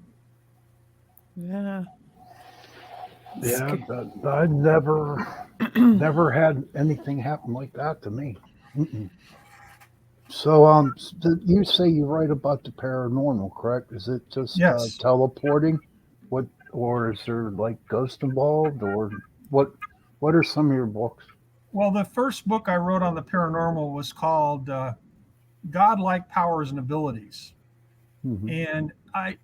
Yeah. Yeah, I never had anything happen like that to me. Mm-mm. So, you say you write about the paranormal, correct? Is it just Yes. teleporting? Or is there like ghost involved, or what are some of your books? Well, the first book I wrote on the paranormal was called Godlike Powers and Abilities. Mm-hmm. And I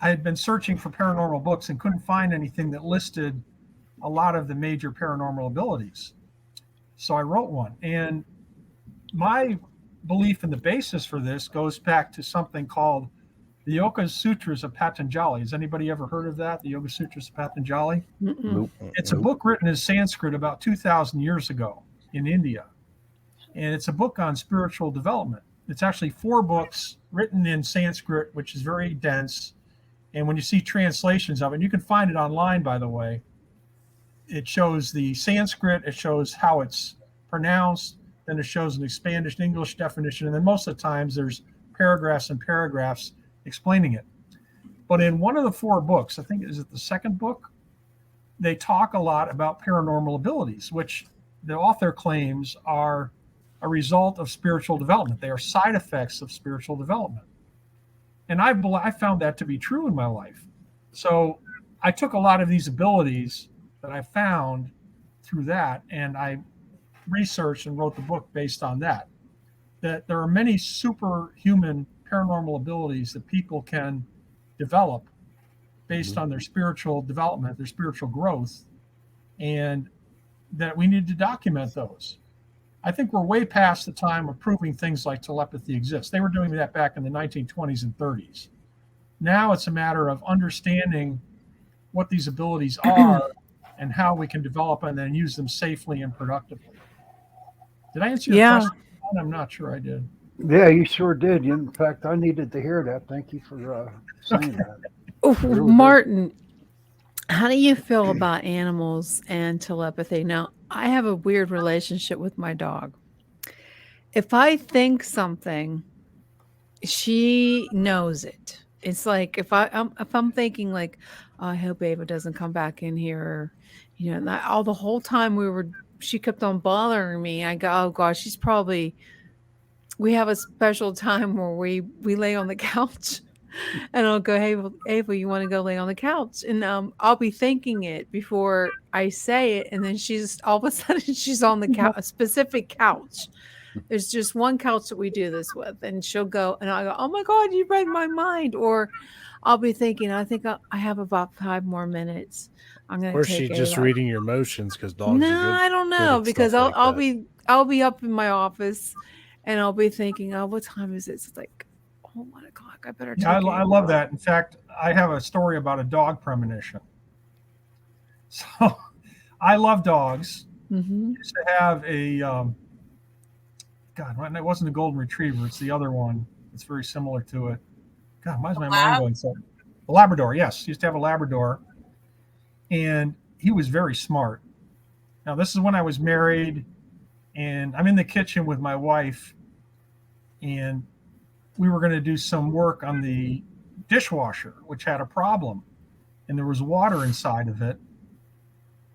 had been searching for paranormal books and couldn't find anything that listed a lot of the major paranormal abilities. So I wrote one. And my belief in the basis for this goes back to something called the Yoga Sutras of Patanjali. Has anybody ever heard of that? The Yoga Sutras of Patanjali? Nope. It's a book written in Sanskrit about 2,000 years ago in India. And it's a book on spiritual development. It's actually 4 books written in Sanskrit, which is very dense. And when you see translations of it, you can find it online, by the way, it shows the Sanskrit, it shows how it's pronounced, then it shows an expanded English definition. And then most of the times there's paragraphs and paragraphs explaining it. But in one of the 4 books, I think, is it the second book, they talk a lot about paranormal abilities, which the author claims are a result of spiritual development. They are side effects of spiritual development. And I found that to be true in my life. So I took a lot of these abilities that I found through that, and I researched and wrote the book based on that. That there are many superhuman paranormal abilities that people can develop based on their spiritual development, their spiritual growth, and that we need to document those. I think we're way past the time of proving things like telepathy exists. They were doing that back in the 1920s and 30s. Now it's a matter of understanding what these abilities are and how we can develop and then use them safely and productively. Did I answer your question? I'm not sure I did. Yeah, you sure did. In fact, I needed to hear that. Thank you for saying that. Really Martin, good. How do you feel about animals and telepathy? Now, I have a weird relationship with my dog. If I think something, she knows it. It's like if I'm thinking like, oh, I hope Ava doesn't come back in here, all the whole time she kept on bothering me. I go, oh gosh, we have a special time where we lay on the couch. And I'll go, hey, Ava, you want to go lay on the couch? And I'll be thinking it before I say it. And then all of a sudden she's on the couch, a specific couch. There's just one couch that we do this with. And she'll go, and I'll go, oh my God, you read my mind. Or I'll be thinking, I think I have about 5 more minutes. I'm going to take Or she just reading your emotions because dogs. No, I don't know, because I'll be up in my office and I'll be thinking, oh, what time is it? It's like, oh, 1 o'clock. I better take it. I love that. In fact, I have a story about a dog premonition. So I love dogs. Mm-hmm. I used to have a, it wasn't a golden retriever. It's the other one. It's very similar to it. God, why is my mind going so? A Labrador, yes. Used to have a Labrador. And he was very smart. Now, this is when I was married, and I'm in the kitchen with my wife, and we were going to do some work on the dishwasher, which had a problem, and there was water inside of it.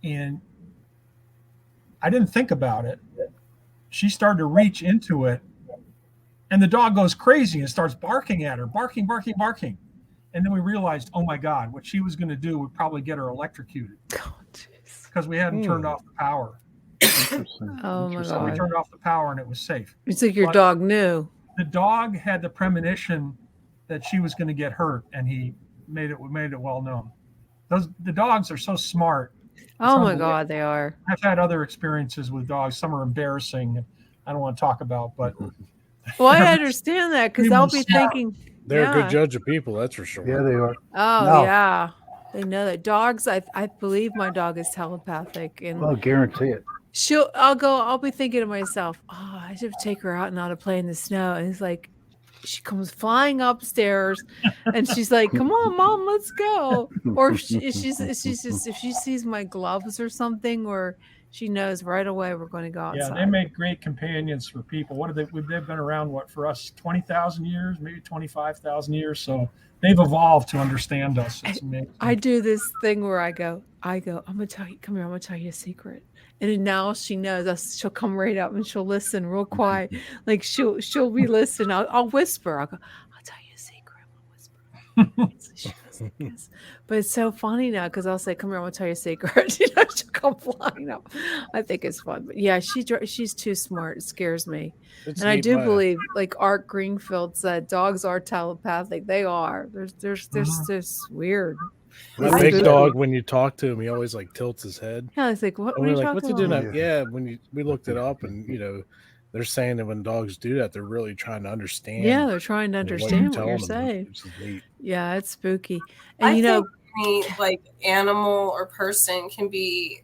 And I didn't think about it. She started to reach into it, and the dog goes crazy and starts barking at her, barking. And then we realized, oh my God, what she was going to do would probably get her electrocuted because we hadn't turned off the power. Oh my So we God. turned off the power and it was safe. It's like your dog knew. The dog had the premonition that she was going to get hurt, and he made it well known. The dogs are so smart. Oh my God, they are. I've had other experiences with dogs. Some are embarrassing. I don't want to talk about, but well, I understand that because I'll be thinking they're a good judge of people. That's for sure. Yeah, they are. Oh yeah, they know that dogs. I believe my dog is telepathic, and I'll guarantee it. I'll be thinking to myself, oh, I should take her out and not to play in the snow. And it's like, she comes flying upstairs and she's like, come on, Mom, let's go. Or if she sees my gloves or something, or she knows right away we're going to go outside. Yeah, they make great companions for people. They've been around, for us, 20,000 years, maybe 25,000 years. So they've evolved to understand us. It's amazing. I do this thing where I go, I'm going to tell you, come here, I'm going to tell you a secret. And then now she knows us. She'll come right up and she'll listen real quiet. Like she'll be listening. I'll whisper. I'll go, I'll tell you a secret. I'll whisper. She goes like this. But it's so funny now because I'll say, come here, I'm going to tell you a secret. She'll come flying up. I think it's fun. But yeah, she's too smart. It scares me. And I do believe, like Art Greenfield said, dogs are telepathic. They are. There's this weird. My big dog, when you talk to him, he always like tilts his head. Yeah, it's like, what are you talking what's he doing? Yeah, we looked it up, and they're saying that when dogs do that, they're really trying to understand. Yeah, they're trying to understand what you're saying. Yeah, it's spooky. And I think any like animal or person can be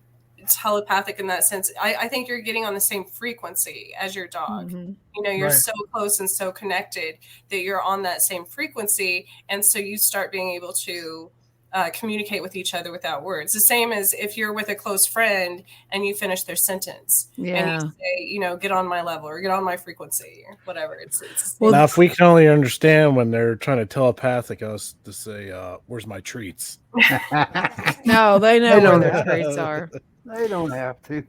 telepathic in that sense. I think you're getting on the same frequency as your dog. Mm-hmm. You're so close and so connected that you're on that same frequency, and so you start being able to communicate with each other without words. The same as if you're with a close friend and you finish their sentence and you say, get on my level or get on my frequency or whatever. It's now, if we can only understand when they're trying to telepathic us to say, where's my treats? No, they know where their treats are. They don't have to.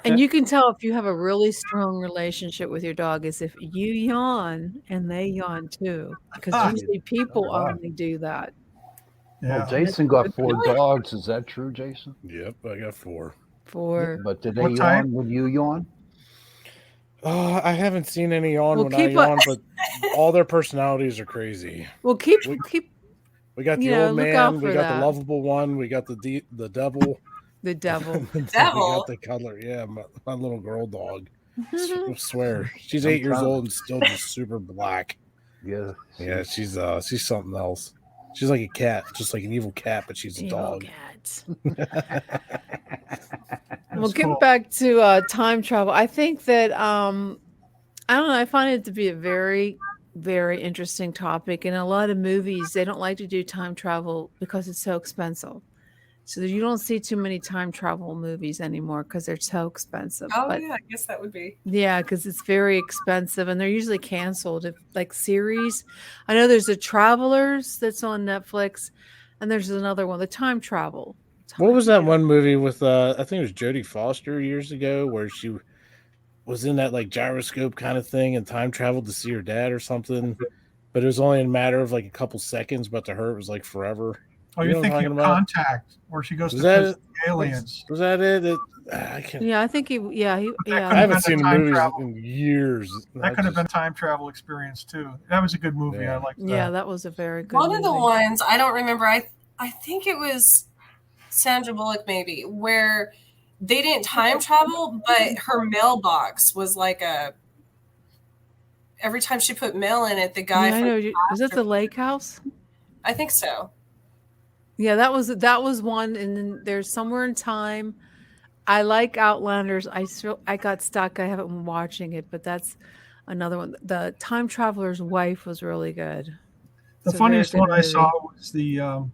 And you can tell if you have a really strong relationship with your dog is if you yawn and they yawn too, because usually people only do that. Yeah. Well, Jason got 4 dogs. Is that true, Jason? Yep, I got 4. 4. Yeah, but did they yawn when you yawn? I haven't seen any yawn when I yawn, but all their personalities are crazy. Well, keep. We got the old man. We got the lovable one. We got the devil. The devil. We got the cuddler. Yeah, my little girl dog. I swear, she's 8 years old and still just super black. Yeah. Yeah, she's something else. She's like a cat, just like an evil cat, but she's a dog. We'll get back to time travel. I think that I don't know. I find it to be a very, very interesting topic. In a lot of movies, they don't like to do time travel because it's so expensive. So you don't see too many time travel movies anymore because they're so expensive. Yeah, I guess that would be. Yeah, because it's very expensive, and they're usually canceled. Like series, I know there's the Travelers that's on Netflix, and there's another one, the Time Travel. What was that one movie with? I think it was Jodie Foster years ago, where she was in that like gyroscope kind of thing and time traveled to see her dad or something. But it was only in a matter of like a couple seconds, but to her it was like forever. Oh, you're thinking of Contact, where she goes to visit aliens. Was that it? I can't. Yeah, I think he. Yeah. I haven't seen the movies in years. That could have been a time travel experience too. That was a good movie. Yeah. I liked that. Yeah, that was a very good one movie. of the ones I don't remember. I think it was Sandra Bullock, maybe, where they didn't time travel, but her mailbox was like every time she put mail in it, the guy. Yeah, I know. Was that the Lake House? I think so. Yeah, that was one, and then there's Somewhere in Time. I like Outlanders. I got stuck. I haven't been watching it, but that's another one. The Time Traveler's Wife was really good. The funniest one I saw was the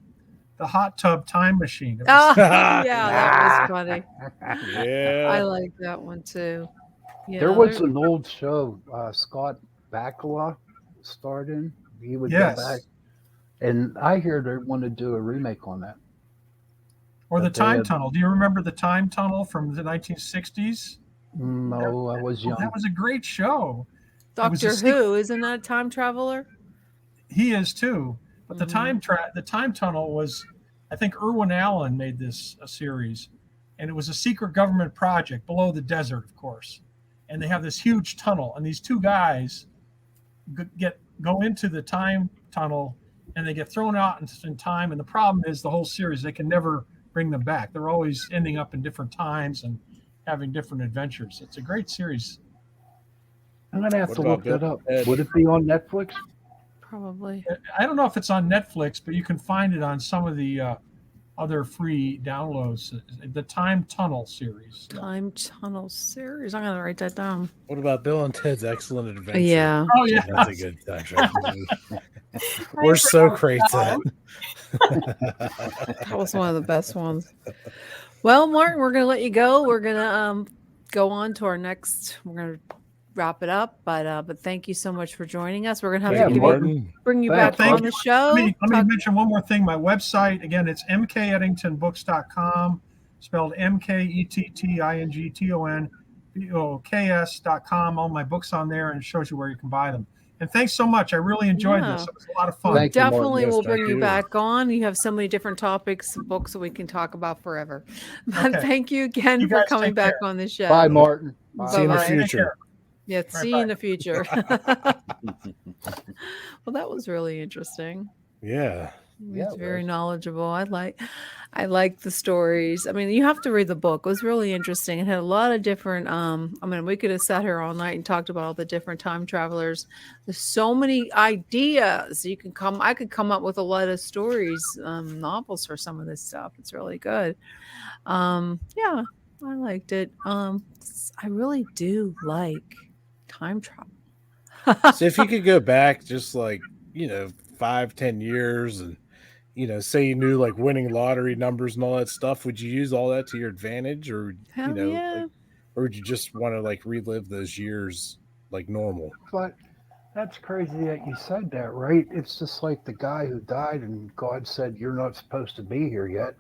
hot tub time machine. Yeah, that was funny. Yeah, I like that one too. Yeah, there was an old show Scott Bakula starred in. He would go back. And I hear they want to do a remake on that. Or the Time Tunnel. Do you remember the Time Tunnel from the 1960s? No, I was young. That was a great show. Doctor Who, isn't that a time traveler? He is too. But the time tunnel was, I think Irwin Allen made this a series, and it was a secret government project below the desert, of course. And they have this huge tunnel, and these two guys go into the time tunnel, and they get thrown out in time. And the problem is the whole series, they can never bring them back. They're always ending up in different times and having different adventures. It's a great series. I'm going to have to look that up. Would it be on Netflix? Probably. I don't know if it's on Netflix, but you can find it on some of the other free downloads. The Time Tunnel series. Time Tunnel series. I'm going to write that down. What about Bill and Ted's Excellent Adventure? Yeah. Oh, yeah. That's a good time. We're so great at That was one of the best ones. Well, Martin, we're going to let you go. We're going to go on to our next. We're going to wrap it up, but thank you so much for joining us. We're going to have to bring you back on the show. Let me mention one more thing. My website, again, it's mkeddingtonbooks.com, spelled MKETTINGTONBOOKS.com. All my books on there, and it shows you where you can buy them. And thanks so much. I really enjoyed this. It was a lot of fun. Definitely will bring you back on. You have so many different topics, books that we can talk about forever. But thank you again for coming back on the show. Bye, Martin. See you in the future. Yeah, see you in the future. Well, that was really interesting. Yeah. It's very knowledgeable. I like the stories. I mean, you have to read the book. It was really interesting. It had a lot of different we could have sat here all night and talked about all the different time travelers. There's so many ideas. I could come up with a lot of stories, novels for some of this stuff. It's really good. Yeah, I liked it. I really do like time travel. So if you could go back just 5-10 years and say you knew like winning lottery numbers and all that stuff, would you use all that to your advantage, or or would you just want to relive those years like normal? But that's crazy that you said that, right? It's just like the guy who died and God said, "You're not supposed to be here yet.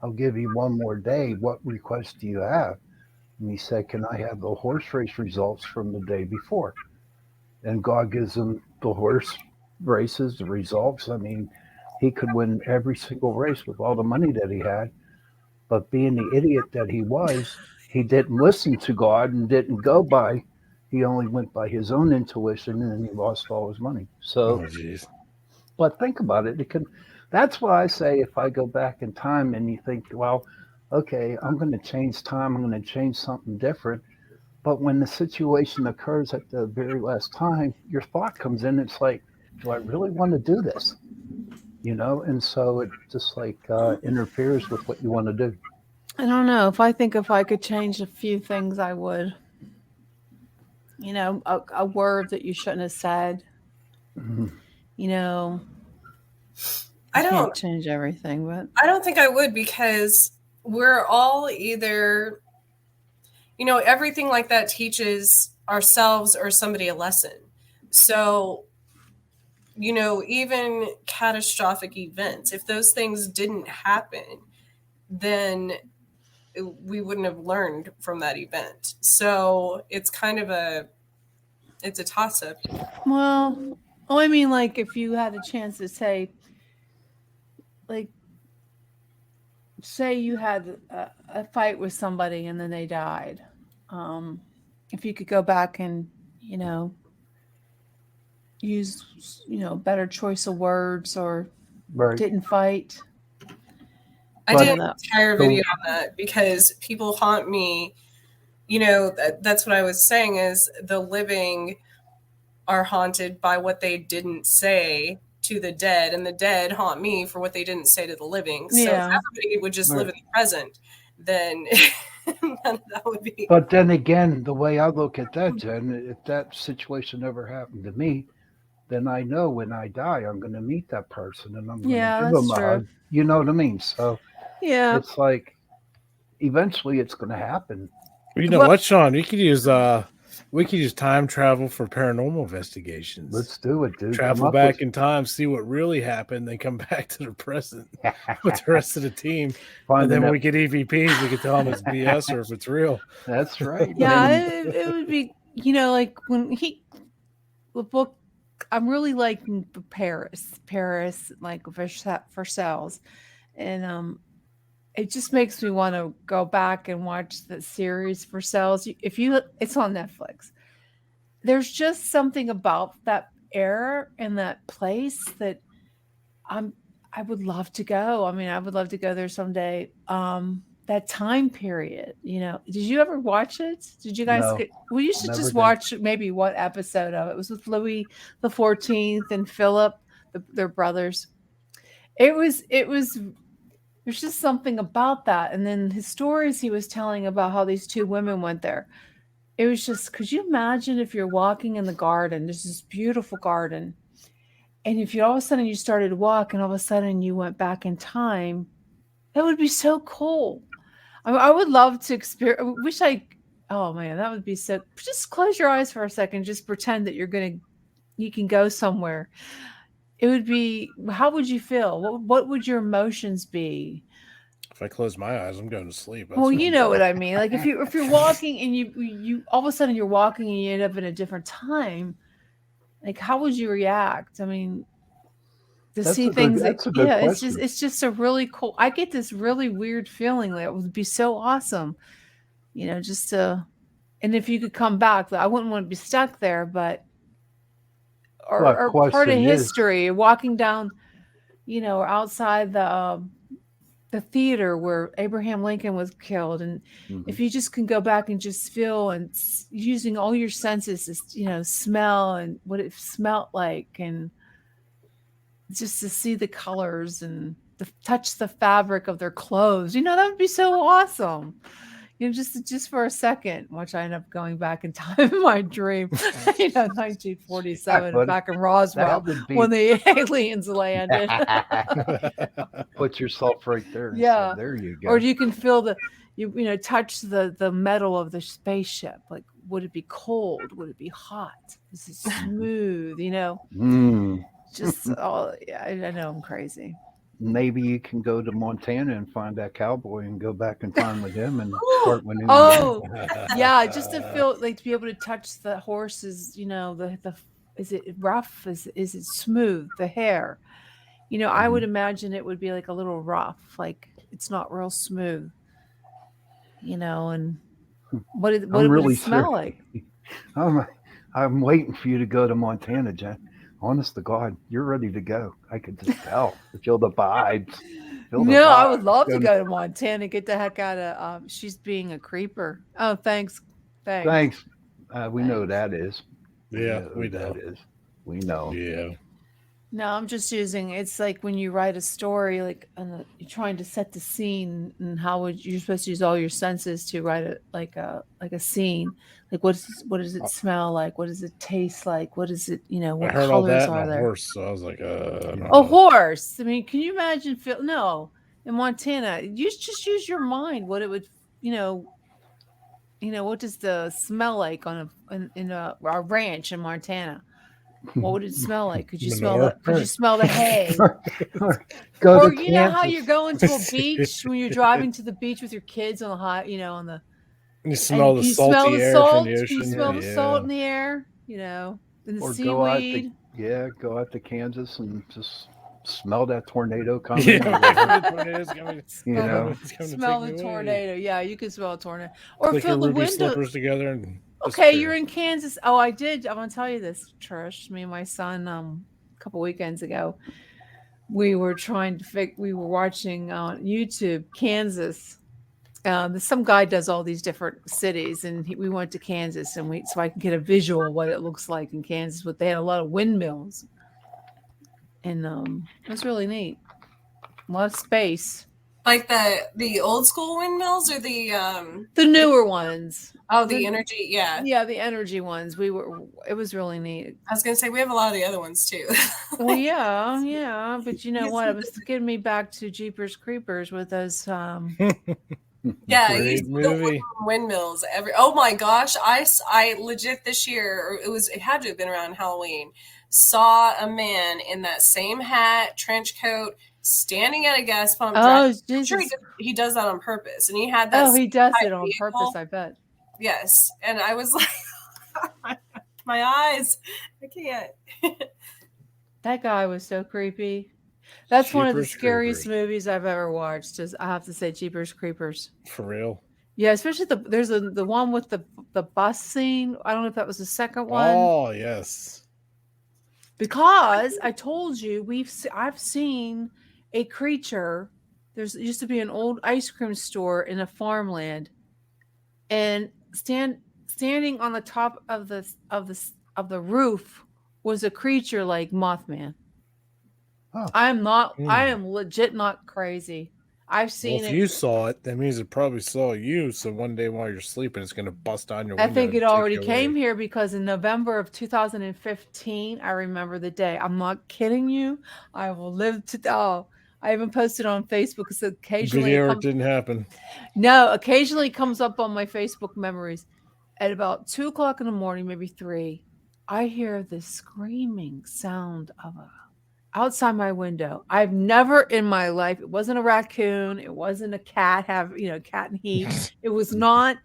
I'll give you one more day. What request do you have?" And he said, "Can I have the horse race results from the day before?" And God gives him the horse races, the results. I mean, he could win every single race with all the money that he had. But being the idiot that he was, he didn't listen to God and didn't go by. He only went by his own intuition, and he lost all his money. So, but think about it. That's why I say if I go back in time and you think, well, okay, I'm going to change time. I'm going to change something different. But when the situation occurs at the very last time, your thought comes in. It's like, do I really want to do this? And so it just interferes with what you want to do. I don't know. If I could change a few things, I would. A word that you shouldn't have said. Mm-hmm. I can't change everything, but I don't think I would, because we're all either, everything like that teaches ourselves or somebody a lesson. So, even catastrophic events, if those things didn't happen, then we wouldn't have learned from that event. So it's kind of it's a toss-up. Well, I mean, if you had a chance to say you had a fight with somebody and then they died. If you could go back and, use, better choice of words or didn't fight. I did an entire video on that because people haunt me. That's what I was saying, is the living are haunted by what they didn't say to the dead, and the dead haunt me for what they didn't say to the living. So if everybody would just live in the present, then that would be. But then again, the way I look at that, Jen, if that situation ever happened to me, then I know when I die, I'm going to meet that person and I'm going to give them a hug. You know what I mean? So it's like eventually it's going to happen. You know what, Sean? We could use time travel for paranormal investigations. Let's do it, dude. Travel back in time, see what really happened, then come back to the present with the rest of the team. And then when we get EVPs, we can tell them it's BS or if it's real. That's right. Yeah, it would be, when the book I'm really liking Paris, like Versailles, and it just makes me want to go back and watch the series Versailles. It's on Netflix. There's just something about that era and that place that I would love to go. I mean, I would love to go there someday. That time period, did you ever watch it? Did you guys No, well, you should never just did. watch maybe one episode of it. It was with Louis the 14th and Philip, their brothers. There's just something about that. And then his stories he was telling about how these two women went there. It was just, could you imagine if you're walking in the garden, there's this beautiful garden, and if you all of a sudden you started to walk and all of a sudden you went back in time, that would be so cool. I would love to experience. Oh man, that would be so. Just close your eyes for a second. Just pretend that you can go somewhere. It would be. How would you feel? What would your emotions be? If I close my eyes, I'm going to sleep. Well, you know what I mean. Like if you're walking and you all of a sudden you're walking and you end up in a different time. Like how would you react? I mean, see things. That's a good question. It's just a really cool. I get this really weird feeling that it would be so awesome, just to. And if you could come back, I wouldn't want to be stuck there, but or part of history, walking down, outside the theater where Abraham Lincoln was killed, and if you just can go back and just feel and using all your senses, smell and what it smelled like, and just to see the colors and touch the fabric of their clothes, that would be so awesome. Just for a second, which I end up going back in time in my dream, 1947, back in Roswell, when the aliens landed. Put yourself right there. Yeah. So there you go. Or you can feel touch the metal of the spaceship. Like, would it be cold? Would it be hot? Is it smooth? Just, I know I'm crazy. Maybe you can go to Montana and find that cowboy and go back in time with him and start with him. Oh, yeah, just to feel like to be able to touch the horses. Is it rough? Is it smooth? The hair. I would imagine it would be like a little rough, like it's not real smooth. And what would it smell like? I'm waiting for you to go to Montana, Jen. Honest to God, you're ready to go. I could just tell. Feel the vibes. I would love to go to Montana. Get the heck out of. She's being a creeper. Oh, thanks. We know that is. Yeah, we know. That is. We know. Yeah. No, I'm just using. It's like when you write a story, like you're trying to set the scene, and you're supposed to use all your senses to write it like a scene. Like what does it smell like? What does it taste like? What is it? What I heard colors all that are there? Horse, so I was like, a horse. I mean, can you imagine? No, in Montana, you just use your mind. What it would, what does the smell like in a ranch in Montana? What would it smell like? Could you smell the hay? Or you know how you're going to a beach when you're driving to the beach with your kids on the hot, on the. You smell the salty air from the ocean. You smell the salt in the air, and the or seaweed. Go out to Kansas and just smell that tornado coming. Smell the tornado. Yeah, you can smell a tornado. Or like fill the window slippers together and. Okay, you're in Kansas. Oh, I did. I'm gonna tell you this, Trish. Me and my son, a couple weekends ago, we were we were watching on YouTube Kansas. Some guy does all these different cities, and we went to Kansas, and so I can get a visual of what it looks like in Kansas. But they had a lot of windmills, and it was really neat. A lot of space. Like the old school windmills or the newer ones. Oh, the energy, yeah. Yeah, the energy ones. It was really neat. I was going to say, we have a lot of the other ones too. Well, yeah. But you know what? It was getting me back to Jeepers Creepers with those. Yeah, movie. Windmills. Oh my gosh. I legit this year, it had to have been around Halloween, saw a man in that same hat, trench coat, standing at a gas pump. Oh, I'm sure he does that on purpose. And he had that. Oh, he does it on purpose, I bet. Yes. And I was like, My eyes. I can't. That guy was so creepy. That's one of the Jeepers scariest Creepers. movies I've ever watched. I have to say, Jeepers Creepers. For real. Yeah, especially the one with the bus scene. I don't know if that was the second one. Oh yes. Because I told you I've seen a creature. There used to be an old ice cream store in a farmland, and standing on the top of the roof was a creature like Mothman. Huh. I am legit not crazy. I've seen Well, if it. you saw it, that means it probably saw you. So one day while you're sleeping, it's going to bust on your window. I think it and take already you came away. here because in November of 2015, I remember the day. I'm not kidding you. I will live to tell. I even posted on Facebook because occasionally It didn't happen. No, occasionally it comes up on my Facebook memories. At about 2:00 in the morning, maybe 3, I hear this screaming sound outside my window. I've never in my life, it wasn't a raccoon, it wasn't a cat cat in heat. It was not.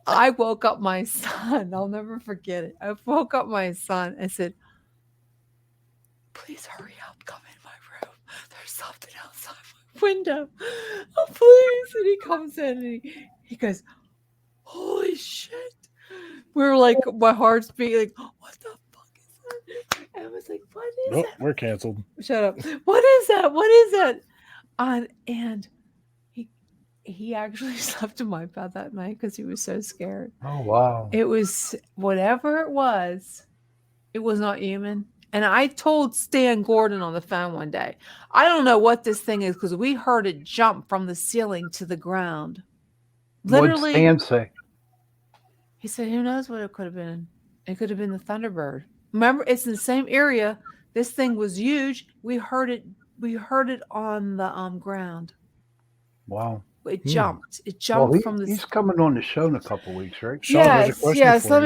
I woke up my son. I'll never forget it. I woke up my son and said, please hurry up, come in my room. There's something outside my window. Oh, please. And he comes in and he goes, holy shit. We were like, my heart's beating like, what the fuck is that? And I was like, what is that? We're canceled. Shut up. What is that? What is that? And he actually slept in my bed that night because he was so scared. Oh, wow. It was whatever it was not human. And I told Stan Gordon on the phone one day, I don't know what this thing is because we heard it jump from the ceiling to the ground. Literally. What'd Stan say? He said, who knows what it could have been? It could have been the Thunderbird. Remember, it's in the same area. This thing was huge. We heard it on the ground. Wow. It jumped. It jumped from the. He's coming on the show in a couple weeks, right? Sean, there's a question Yes. for Let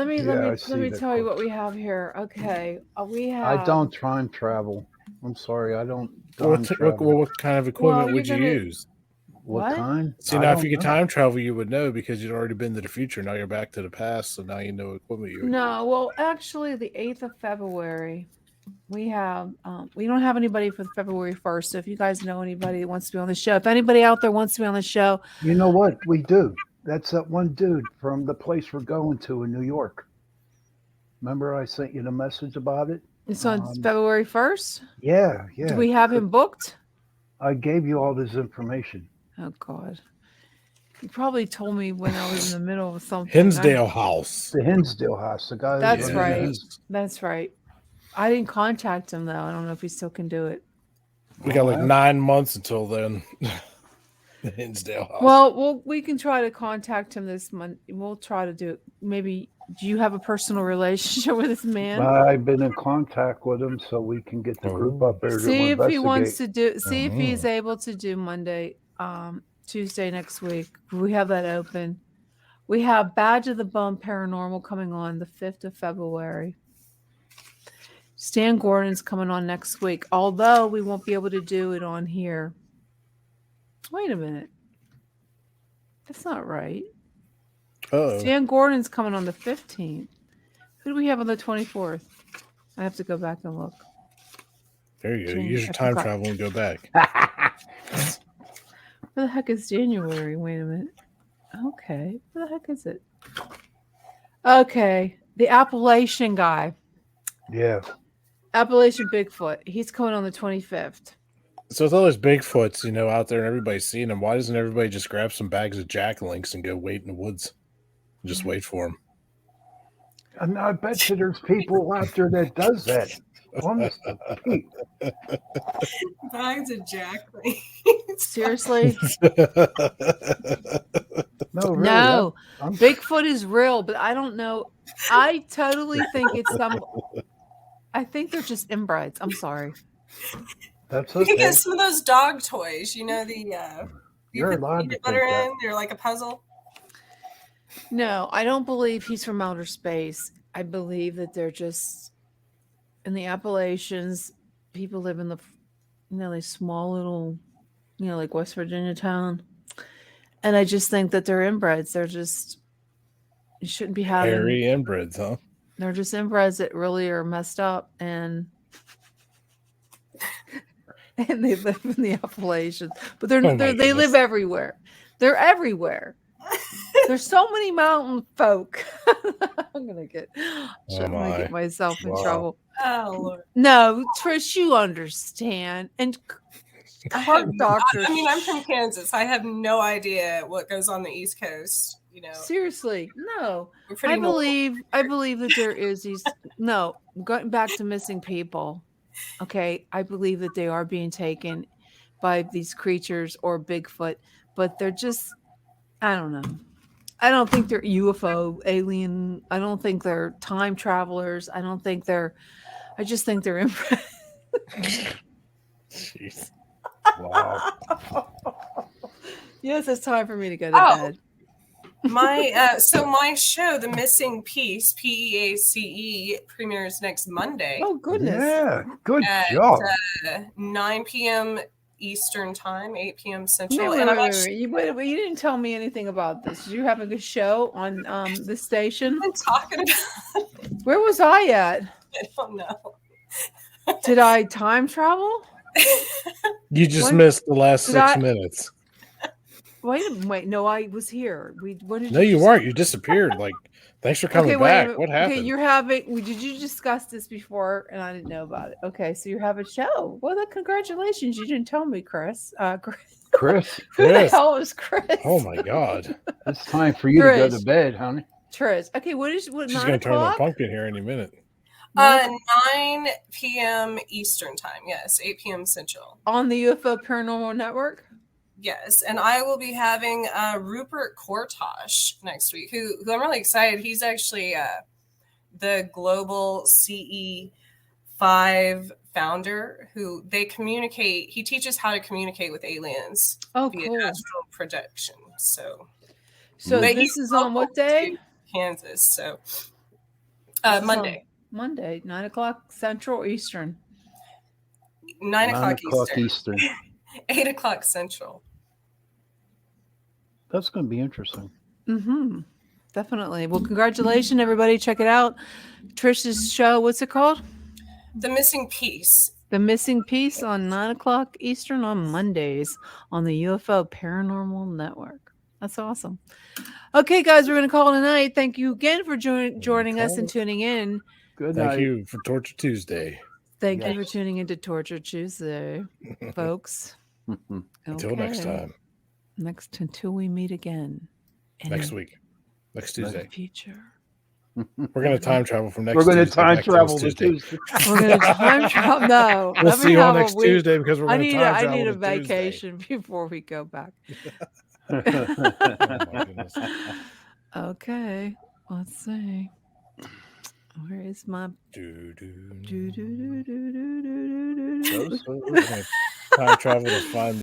me I tell you what we have here. Okay, we have. I don't time travel. I'm sorry, I don't. What kind of equipment would you use? What kind? See, now if you could time travel, you would know because you'd already been to the future. Now you're back to the past, so now you know what equipment you would No, well, actually, the 8th of February, we have. We don't have anybody for February 1st. So if you guys know anybody that wants to be on the show, if anybody out there wants to be on the show, You know what? We do. That's that one dude from the place we're going to in New York. Remember, I sent you the message about it. it's on February 1st. Yeah. Do we have him booked? I gave you all this information. Oh God. You probably told me when I was in the middle of something. Hinsdale House. The Hinsdale House. The guy. That's right. That's right. I didn't contact him though. I don't know if he still can do it. We got like 9 months until then. The Hinsdale House. Well, we can try to contact him this month. We'll try to do it. Maybe. Do you have a personal relationship with this man? I've been in contact with him, so we can get the group up there. See if he wants to do. See if he's able to do Monday, Tuesday next week. We have that open. We have Badge of the Bum Paranormal coming on the 5th of February. Stan Gordon's coming on next week, although we won't be able to do it on here. Wait a minute. That's not right. Stan Gordon's coming on the 15th. Who do we have on the 24th? I have to go back and look. There you go. Use your time travel and go back. Where the heck is January? Wait a minute. Okay. Where the heck is it? Okay. The Appalachian guy. Yeah. Appalachian Bigfoot. He's coming on the 25th. So with all those Bigfoots, out there and everybody's seeing them, why doesn't everybody just grab some bags of jack-o'-lanterns and go wait in the woods? Just wait for them. And I bet you there's people out there that does that. Honestly, Pete. Bags of Jack. Seriously? No, really. No. Bigfoot is real, but I don't know. I totally think it's I think they're just inbreds. I'm sorry. That's okay. You can get some of those dog toys. You put peanut butter in. They're like a puzzle. No, I don't believe he's from outer space. I believe that they're just in the Appalachians. People live in the, these small little, like West Virginia town. And I just think that they're inbreds. They're just, You shouldn't be having hairy inbreds, huh? They're just inbreds that really are messed up, and they live in the Appalachians. But they live everywhere. They're everywhere. There's so many mountain folk. I'm gonna get myself in trouble. Oh Lord. No, Trish, you understand. And heart doctors. I mean, I'm from Kansas. I have no idea what goes on the East Coast. You know, seriously, no. I believe that there is these. No, going back to missing people. Okay, I believe that they are being taken by these creatures or Bigfoot, but they're just. I don't know. I don't think they're UFO, alien. I don't think they're time travelers. I just think they're Jeez. Wow. Yes, it's time for me to go to bed. My show, The Missing Piece, PEACE, premieres next Monday. Oh goodness! Yeah, good job. 9 p.m. Eastern time, 8 p.m. Central. Wait, you didn't tell me anything about this. Did you have a good show on the station? I'm talking about. Where was I at? I don't know. Did I time travel? You just missed the last 6 minutes. Wait. No, I was here. You weren't. You disappeared. Like, thanks for coming back. What happened? Okay, did you discuss this before? And I didn't know about it. Okay, so you have a show. Well, congratulations. You didn't tell me, Chris. Chris. Who the hell is Chris? Oh my God. It's time for you to go to bed, honey. Trish. Okay, what she's going to turn the pumpkin here any minute. 9 p.m. Eastern time. Yes, 8 p.m. Central. On the UFO Paranormal Network? Yes, and I will be having Rupert Kortosh next week, who I'm really excited. He's actually the global CE5 founder, who he teaches how to communicate with aliens via astral projection. So this is on what day? Kansas. So Monday. Monday, 9:00 Central, Eastern. 9:00 Eastern. 8:00 Central. That's going to be interesting. Mm-hmm. Definitely. Well, congratulations, everybody. Check it out. Trish's show. What's it called? The Missing Piece. The Missing Piece on 9:00 Eastern on Mondays on the UFO Paranormal Network. That's awesome. Okay, guys, we're going to call it a night. Thank you again for joining us and tuning in. Good night. Thank you for Torture Tuesday. Thank you for tuning into Torture Tuesday, folks. Until next time. Until we meet again. Next week. Next Tuesday. Future. We're going to time travel from next Tuesday. We're going to time travel to Tuesday. We're going to time travel. No. We'll see you on next Tuesday because we're going to time travel. I need a vacation before we go back. Oh my goodness. Okay. Let's see. Where is my Time travel to find